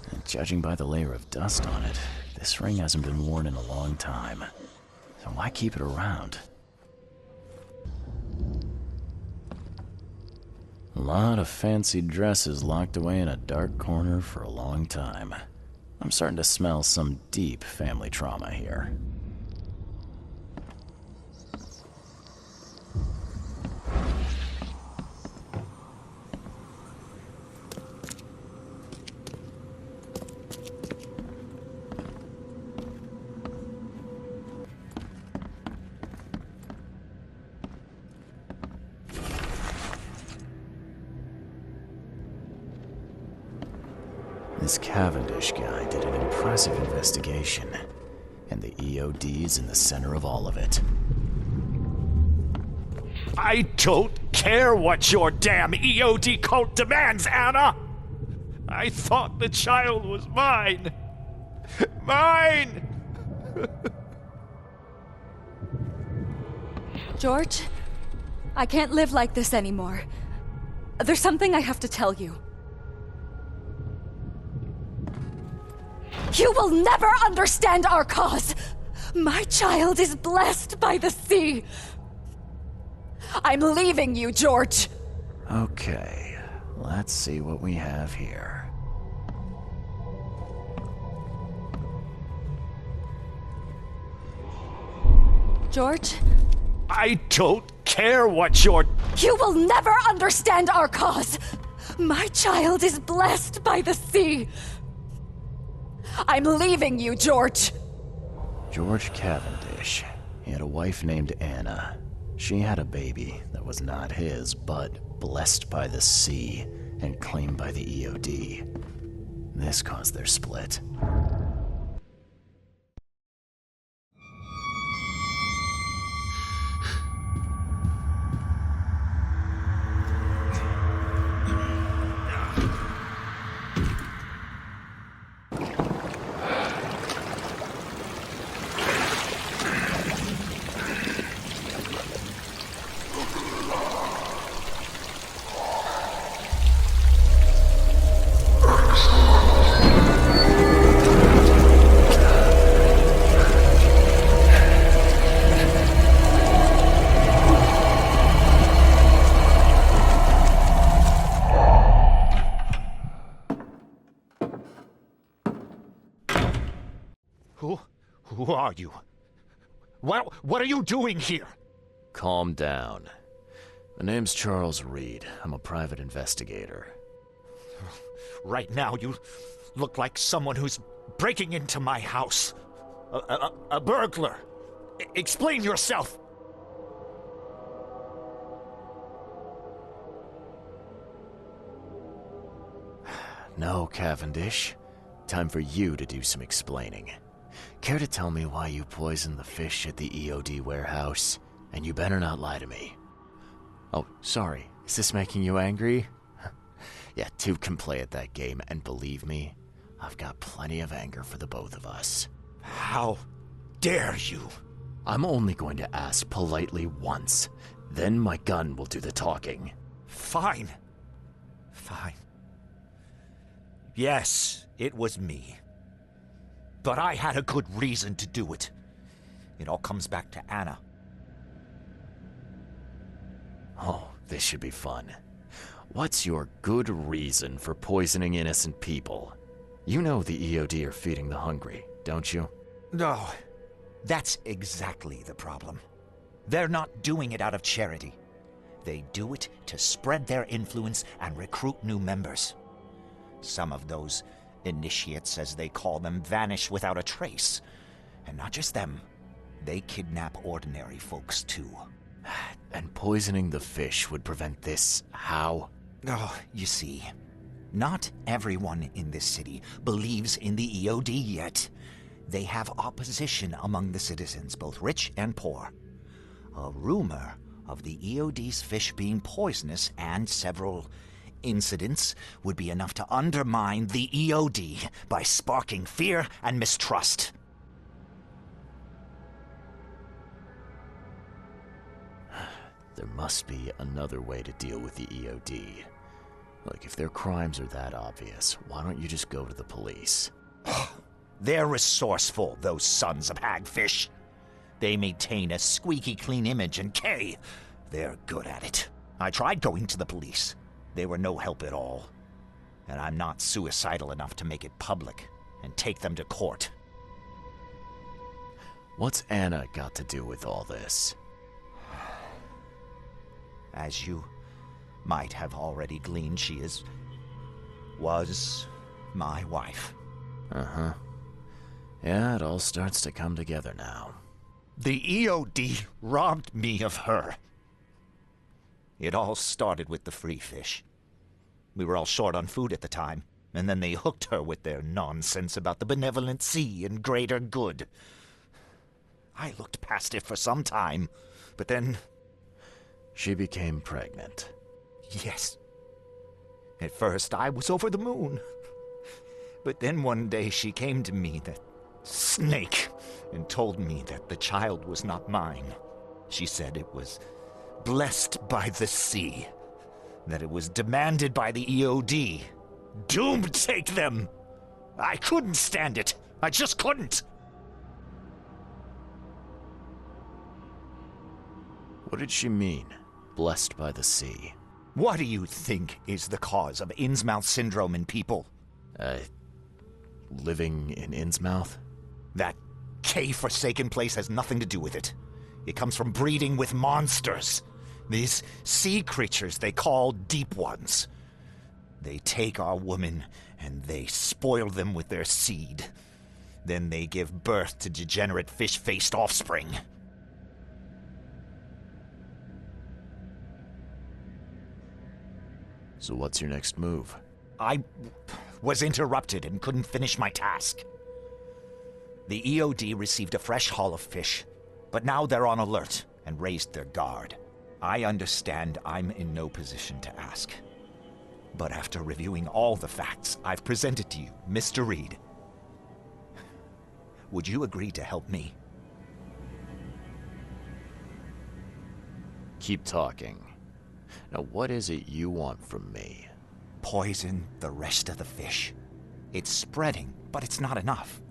And judging by the layer of dust on it, this ring hasn't been worn in a long time. So why keep it around? A lot of fancy dresses locked away in a dark corner for a long time. I'm starting to smell some deep family trauma here. This Cavendish guy did an impressive investigation, and the EOD's in the center of all of it. I don't care what your damn EOD cult demands, Anna! I thought the child was mine! Mine! George, I can't live like this anymore. There's something I have to tell you. You will never understand our cause! My child is blessed by the sea! I'm leaving you, George! Okay, let's see what we have here. George? I don't care what your... You will never understand our cause! My child is blessed by the sea! I'm leaving you, George! George Cavendish. He had a wife named Anna. She had a baby that was not his, but blessed by the sea and claimed by the EOD. This caused their split. Who are you? What are you doing here? Calm down. My name's Charles Reed. I'm a private investigator. Right now, you look like someone who's breaking into my house. A burglar. Explain yourself. No, Cavendish. Time for you to do some explaining. Care to tell me why you poisoned the fish at the EOD warehouse? And you better not lie to me. Oh, sorry. Is this making you angry? Yeah, two can play at that game, and believe me, I've got plenty of anger for the both of us. How dare you? I'm only going to ask politely once. Then my gun will do the talking. Fine. Fine. Yes, it was me. But I had a good reason to do it. It all comes back to Anna. Oh, This should be fun. What's your good reason for poisoning innocent people? You know the EOD are feeding the hungry, don't you? No, that's exactly the problem. They're not doing it out of charity. They do it to spread their influence and recruit new members. Some of those initiates, as they call them, vanish without a trace. And not just them. They kidnap ordinary folks, too. And poisoning the fish would prevent this how? Oh, you see, not everyone in this city believes in the EOD yet. They have opposition among the citizens, both rich and poor. A rumor of the EOD's fish being poisonous and several incidents would be enough to undermine the EOD by sparking fear and mistrust. There must be another way to deal with the EOD. Like, if their crimes are that obvious, why don't you just go to the police? They're resourceful, those sons of hagfish. They maintain a squeaky clean image, and they're good at it. I tried going to the police. They were no help at all. And I'm not suicidal enough to make it public and take them to court. What's Anna got to do with all this? As you might have already gleaned, she was my wife. Uh-huh. Yeah, it all starts to come together now. The EOD robbed me of her. It all started with the free fish. We were all short on food at the time, and then they hooked her with their nonsense about the benevolent sea and greater good. I looked past it for some time, but then... She became pregnant. Yes. At first, I was over the moon. But then one day she came to me, that snake, and told me that the child was not mine. She said it was blessed by the sea, that it was demanded by the EOD. Doomed take them! I couldn't stand it. I just couldn't. What did she mean, blessed by the sea? What do you think is the cause of Innsmouth syndrome in people? Living in Innsmouth? That K-forsaken place has nothing to do with it. It comes from breeding with monsters. These sea creatures they call Deep Ones. They take our women and they spoil them with their seed. Then they give birth to degenerate fish-faced offspring. So what's your next move? I was interrupted and couldn't finish my task. The EOD received a fresh haul of fish, but now they're on alert and raised their guard. I understand I'm in no position to ask. But after reviewing all the facts I've presented to you, Mr. Reed, would you agree to help me? Keep talking. Now, what is it you want from me? Poison the rest of the fish. It's spreading, but it's not enough.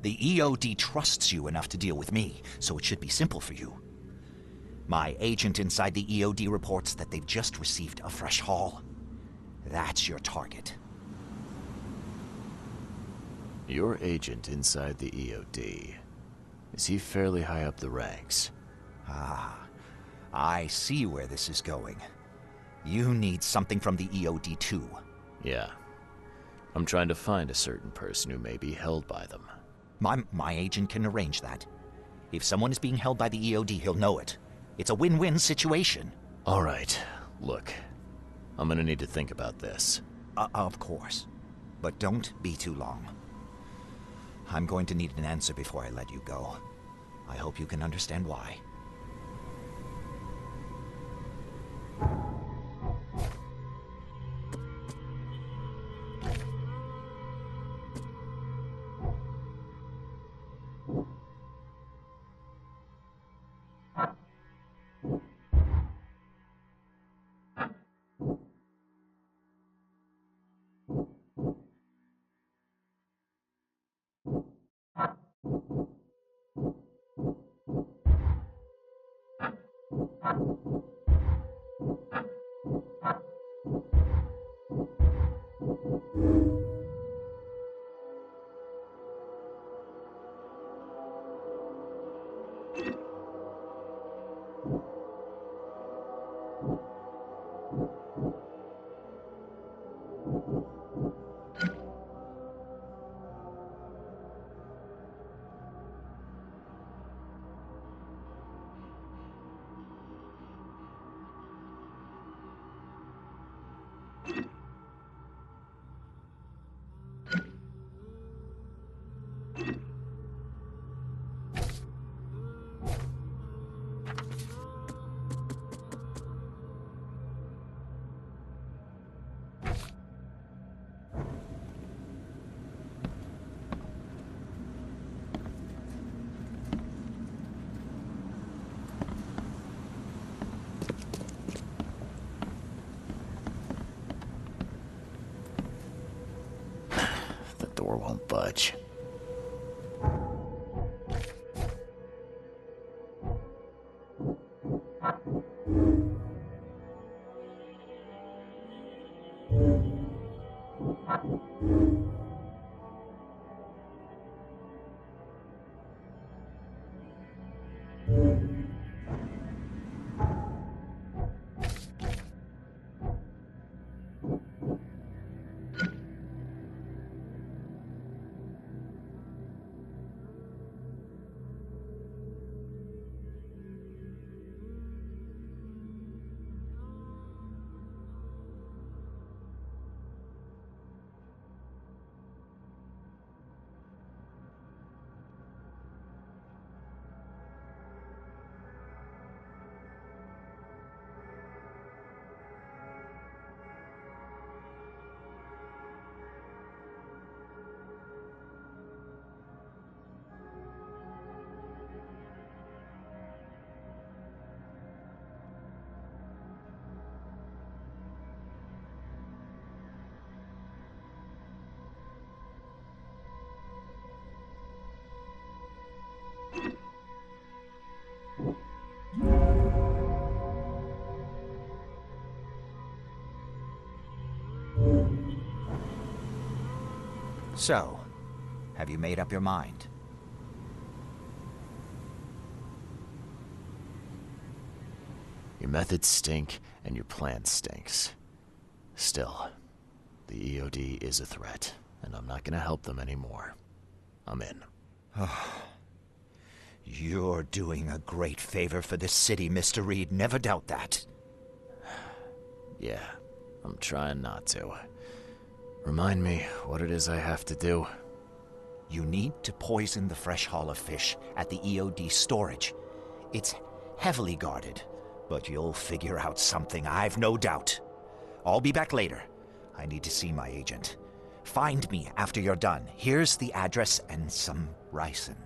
The EOD trusts you enough to deal with me, so it should be simple for you. My agent inside the EOD reports that they've just received a fresh haul. That's your target. Your agent inside the EOD. Is he fairly high up the ranks? Ah, I see where this is going. You need something from the EOD too. Yeah. I'm trying to find a certain person who may be held by them. My agent can arrange that. If someone is being held by the EOD, he'll know it. It's a win-win situation. All right. Look, I'm gonna need to think about this. Of course. But don't be too long. I'm going to need an answer before I let you go. I hope you can understand why. The door won't budge. So, have you made up your mind? Your methods stink, and your plan stinks. Still, the EOD is a threat, and I'm not gonna help them anymore. I'm in. You're doing a great favor for this city, Mr. Reed. Never doubt that. Yeah, I'm trying not to. Remind me what it is I have to do. You need to poison the fresh haul of fish at the EOD storage. It's heavily guarded, but you'll figure out something, I've no doubt. I'll be back later. I need to see my agent. Find me after you're done. Here's the address and some ricin.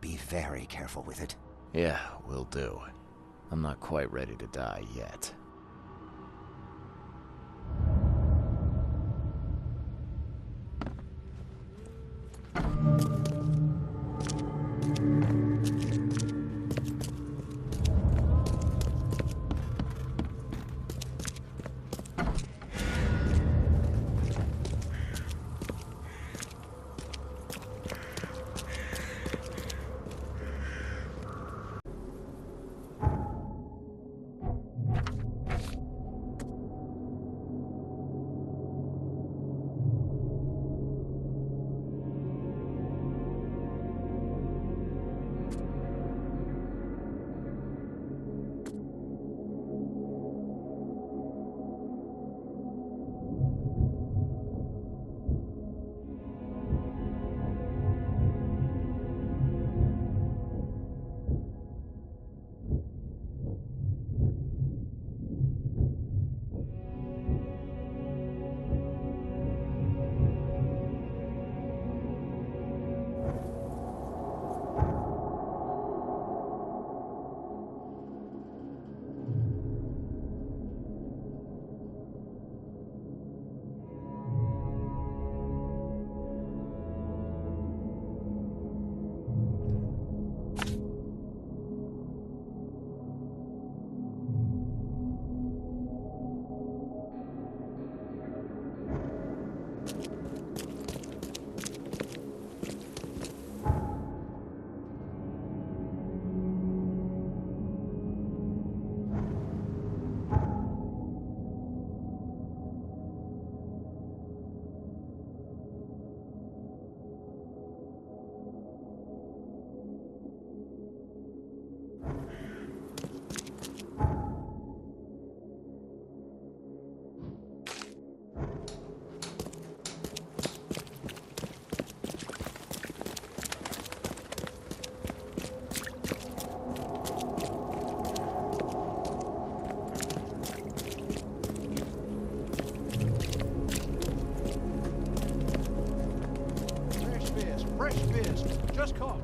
Be very careful with it. Yeah, will do. I'm not quite ready to die yet. Fresh fish. Just caught.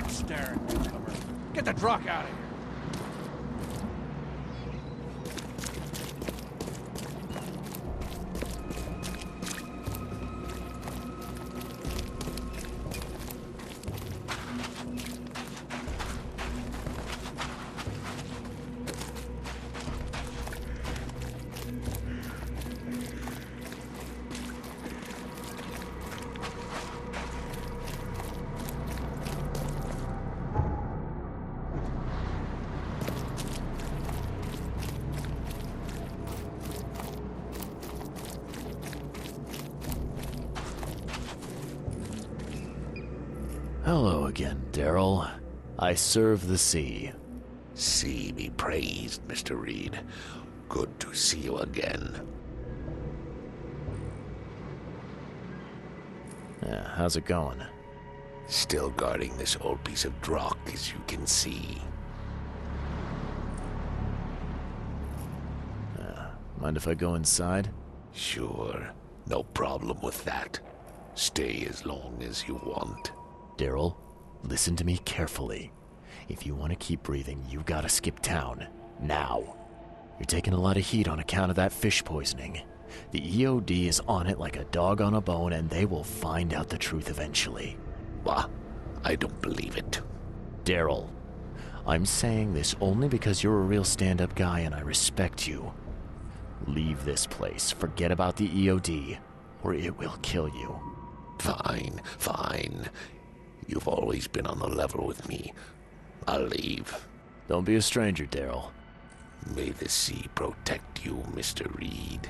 Staring, newcomer. Get the truck out of here. Hello again, Daryl. I serve the sea. Sea be praised, Mr. Reed. Good to see you again. Yeah, how's it going? Still guarding this old piece of drock, as you can see. Mind if I go inside? Sure. No problem with that. Stay as long as you want. Daryl, listen to me carefully. If you want to keep breathing, you gotta skip town. Now. You're taking a lot of heat on account of that fish poisoning. The EOD is on it like a dog on a bone, and they will find out the truth eventually. What? I don't believe it. Daryl, I'm saying this only because you're a real stand-up guy and I respect you. Leave this place, forget about the EOD, or it will kill you. Fine, fine. You've always been on the level with me. I'll leave. Don't be a stranger, Daryl. May the sea protect you, Mr. Reed.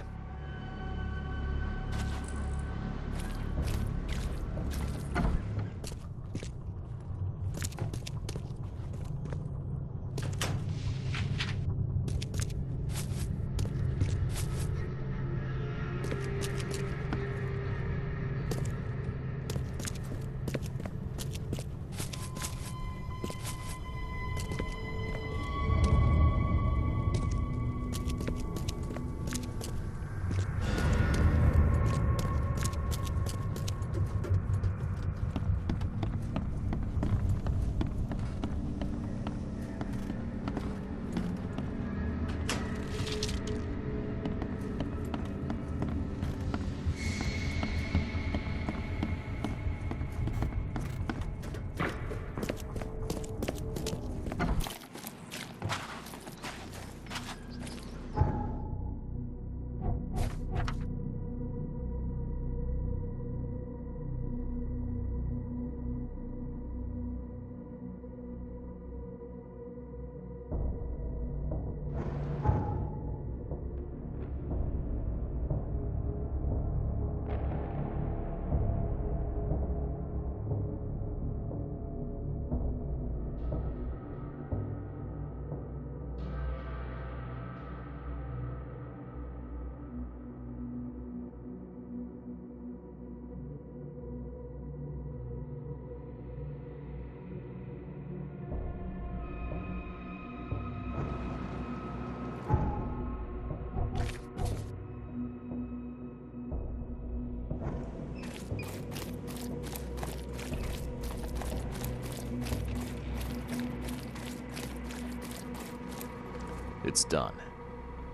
It's done.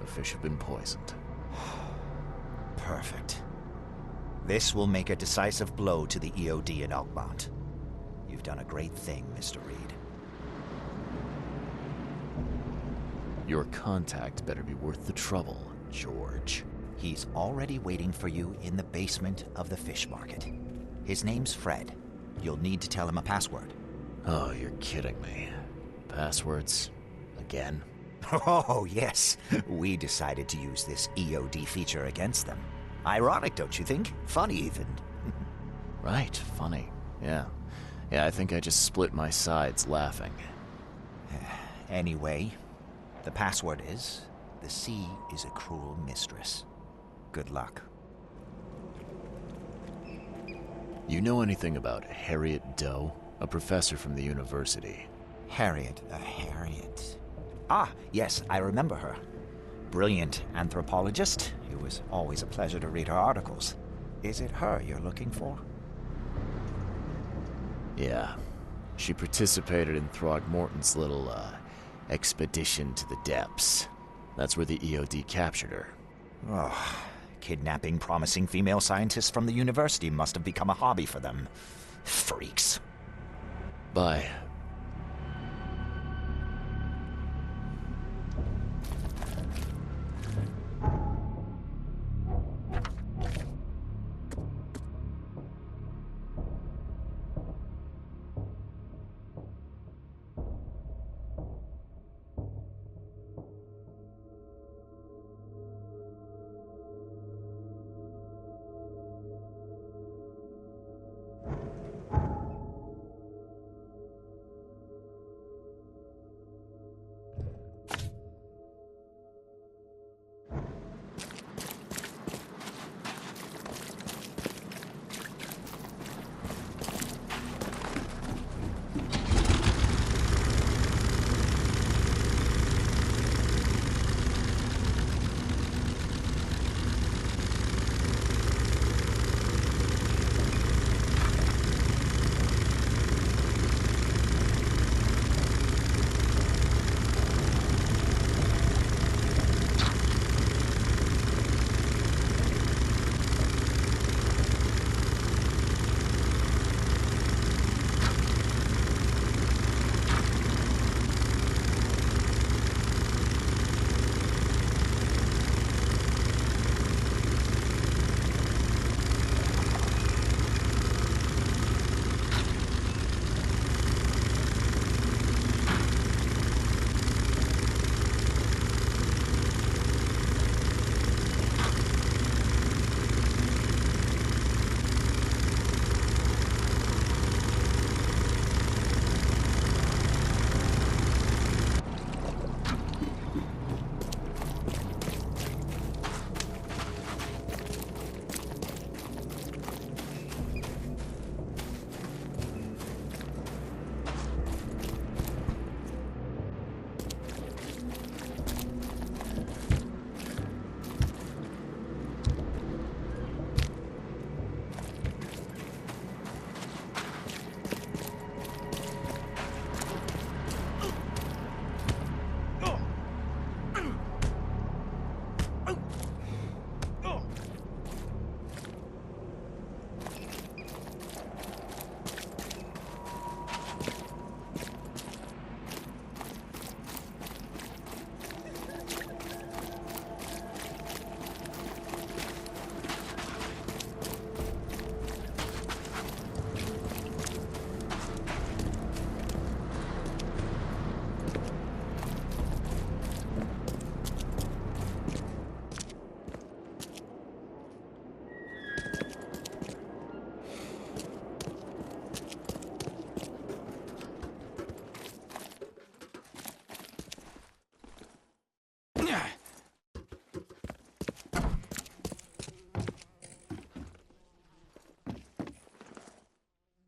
The fish have been poisoned. Perfect. This will make a decisive blow to the EOD in Oakmont. You've done a great thing, Mr. Reed. Your contact better be worth the trouble, George. He's already waiting for you in the basement of the fish market. His name's Fred. You'll need to tell him a password. Oh, you're kidding me. Passwords? Again? Oh, yes. We decided to use this EOD feature against them. Ironic, don't you think? Funny, even. Right, funny. Yeah. Yeah, I think I just split my sides laughing. Anyway, the password is, the sea is a cruel mistress. Good luck. You know anything about Harriet Doe? A professor from the university. Harriet. Ah, yes, I remember her. Brilliant anthropologist. It was always a pleasure to read her articles. Is it her you're looking for? Yeah. She participated in Throgmorton's little, expedition to the depths. That's where the EOD captured her. Oh, kidnapping promising female scientists from the university must have become a hobby for them. Freaks. Bye.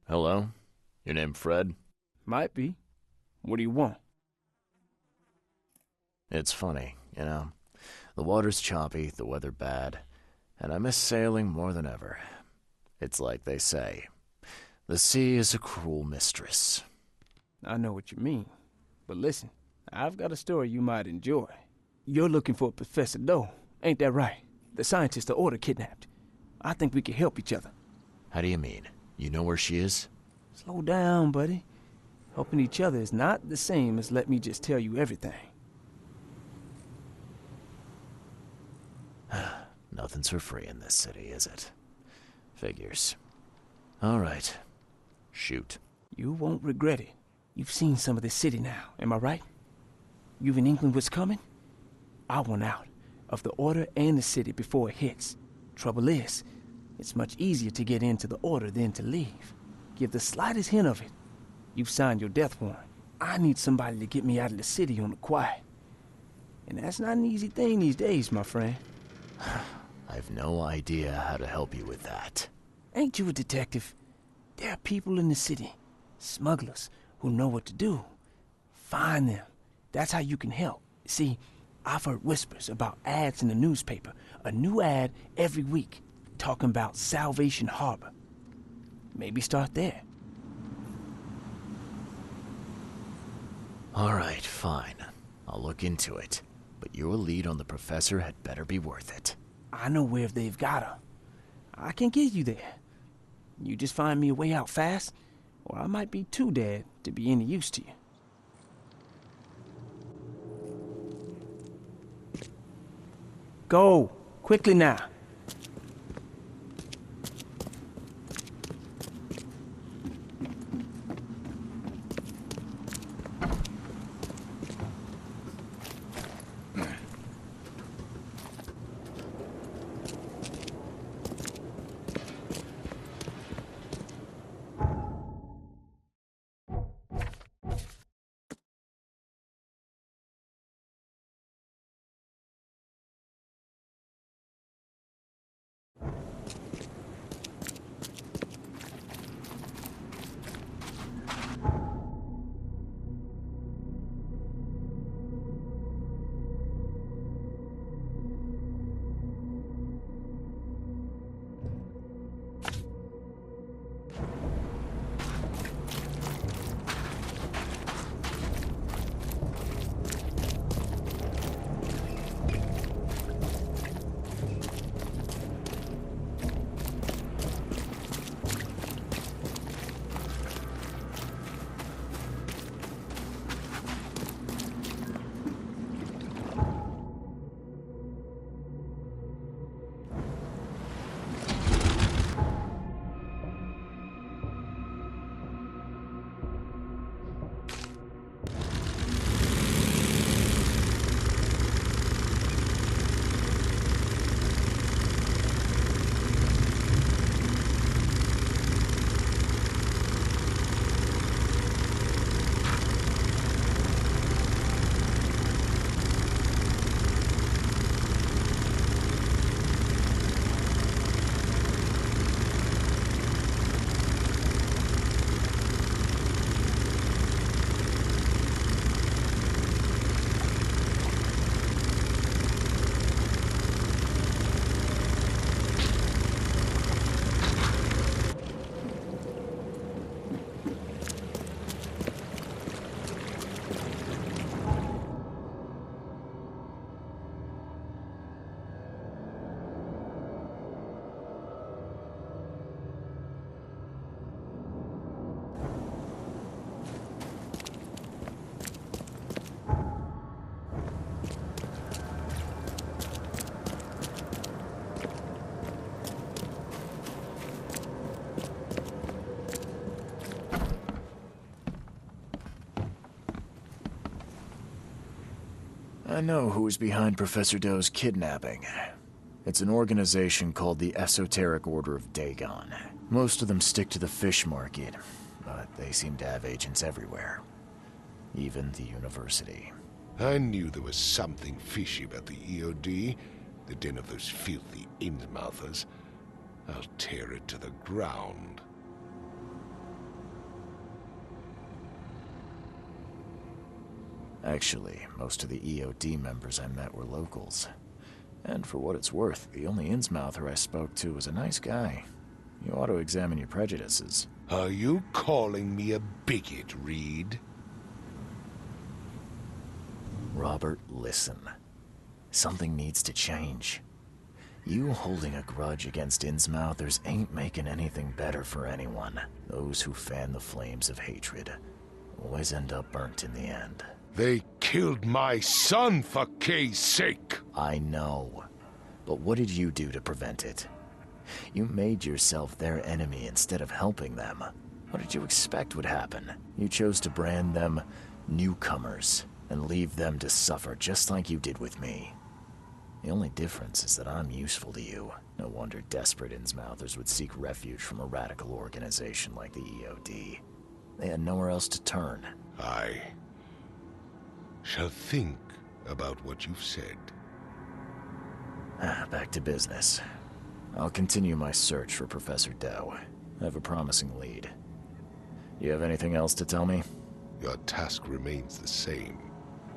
Hello? Your name Fred? Might be. What do you want? It's funny, you know. The water's choppy, the weather bad, and I miss sailing more than ever. It's like they say, the sea is a cruel mistress. I know what you mean. But listen, I've got a story you might enjoy. You're looking for Professor Doe, ain't that right? The scientist the Order kidnapped. I think we can help each other. How do you mean? You know where she is? Slow down, buddy. Helping each other is not the same as let me just tell you everything. Nothing's for free in this city, is it? Figures. All right. Shoot. You won't regret it. You've seen some of this city now, am I right? You've in England what's coming? I want out of the Order and the city before it hits. Trouble is, it's much easier to get into the Order than to leave. Give the slightest hint of it. You've signed your death warrant. I need somebody to get me out of the city on the quiet. And that's not an easy thing these days, my friend. I've no idea how to help you with that. Ain't you a detective? There are people in the city, smugglers, who know what to do. Find them. That's how you can help. See, I've heard whispers about ads in the newspaper. A new ad every week, talking about Salvation Harbor. Maybe start there. All right, fine. I'll look into it. But your lead on the professor had better be worth it. I know where they've got her. I can get you there. You just find me a way out fast, or I might be too dead to be any use to you. Go! Quickly now! I know who is behind Professor Doe's kidnapping. It's an organization called the Esoteric Order of Dagon. Most of them stick to the fish market, but they seem to have agents everywhere. Even the university. I knew there was something fishy about the EOD, the den of those filthy Innsmouthers. I'll tear it to the ground. Actually, most of the EOD members I met were locals. And for what it's worth, the only Innsmouther I spoke to was a nice guy. You ought to examine your prejudices. Are you calling me a bigot, Reed? Robert, listen. Something needs to change. You holding a grudge against Innsmouthers ain't making anything better for anyone. Those who fan the flames of hatred always end up burnt in the end. They killed my son for Kay's sake! I know. But what did you do to prevent it? You made yourself their enemy instead of helping them. What did you expect would happen? You chose to brand them newcomers and leave them to suffer just like you did with me. The only difference is that I'm useful to you. No wonder desperate Innsmouthers would seek refuge from a radical organization like the EOD. They had nowhere else to turn. I shall think about what you've said. Back to business. I'll continue my search for Professor Doe. I have a promising lead. You have anything else to tell me? Your task remains the same.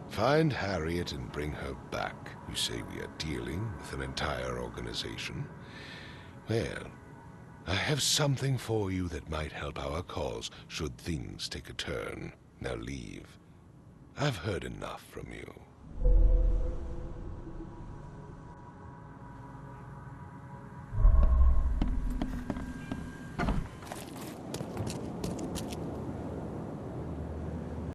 Find Harriet and bring her back. You say we are dealing with an entire organization? Well, I have something for you that might help our cause should things take a turn. Now leave. I've heard enough from you.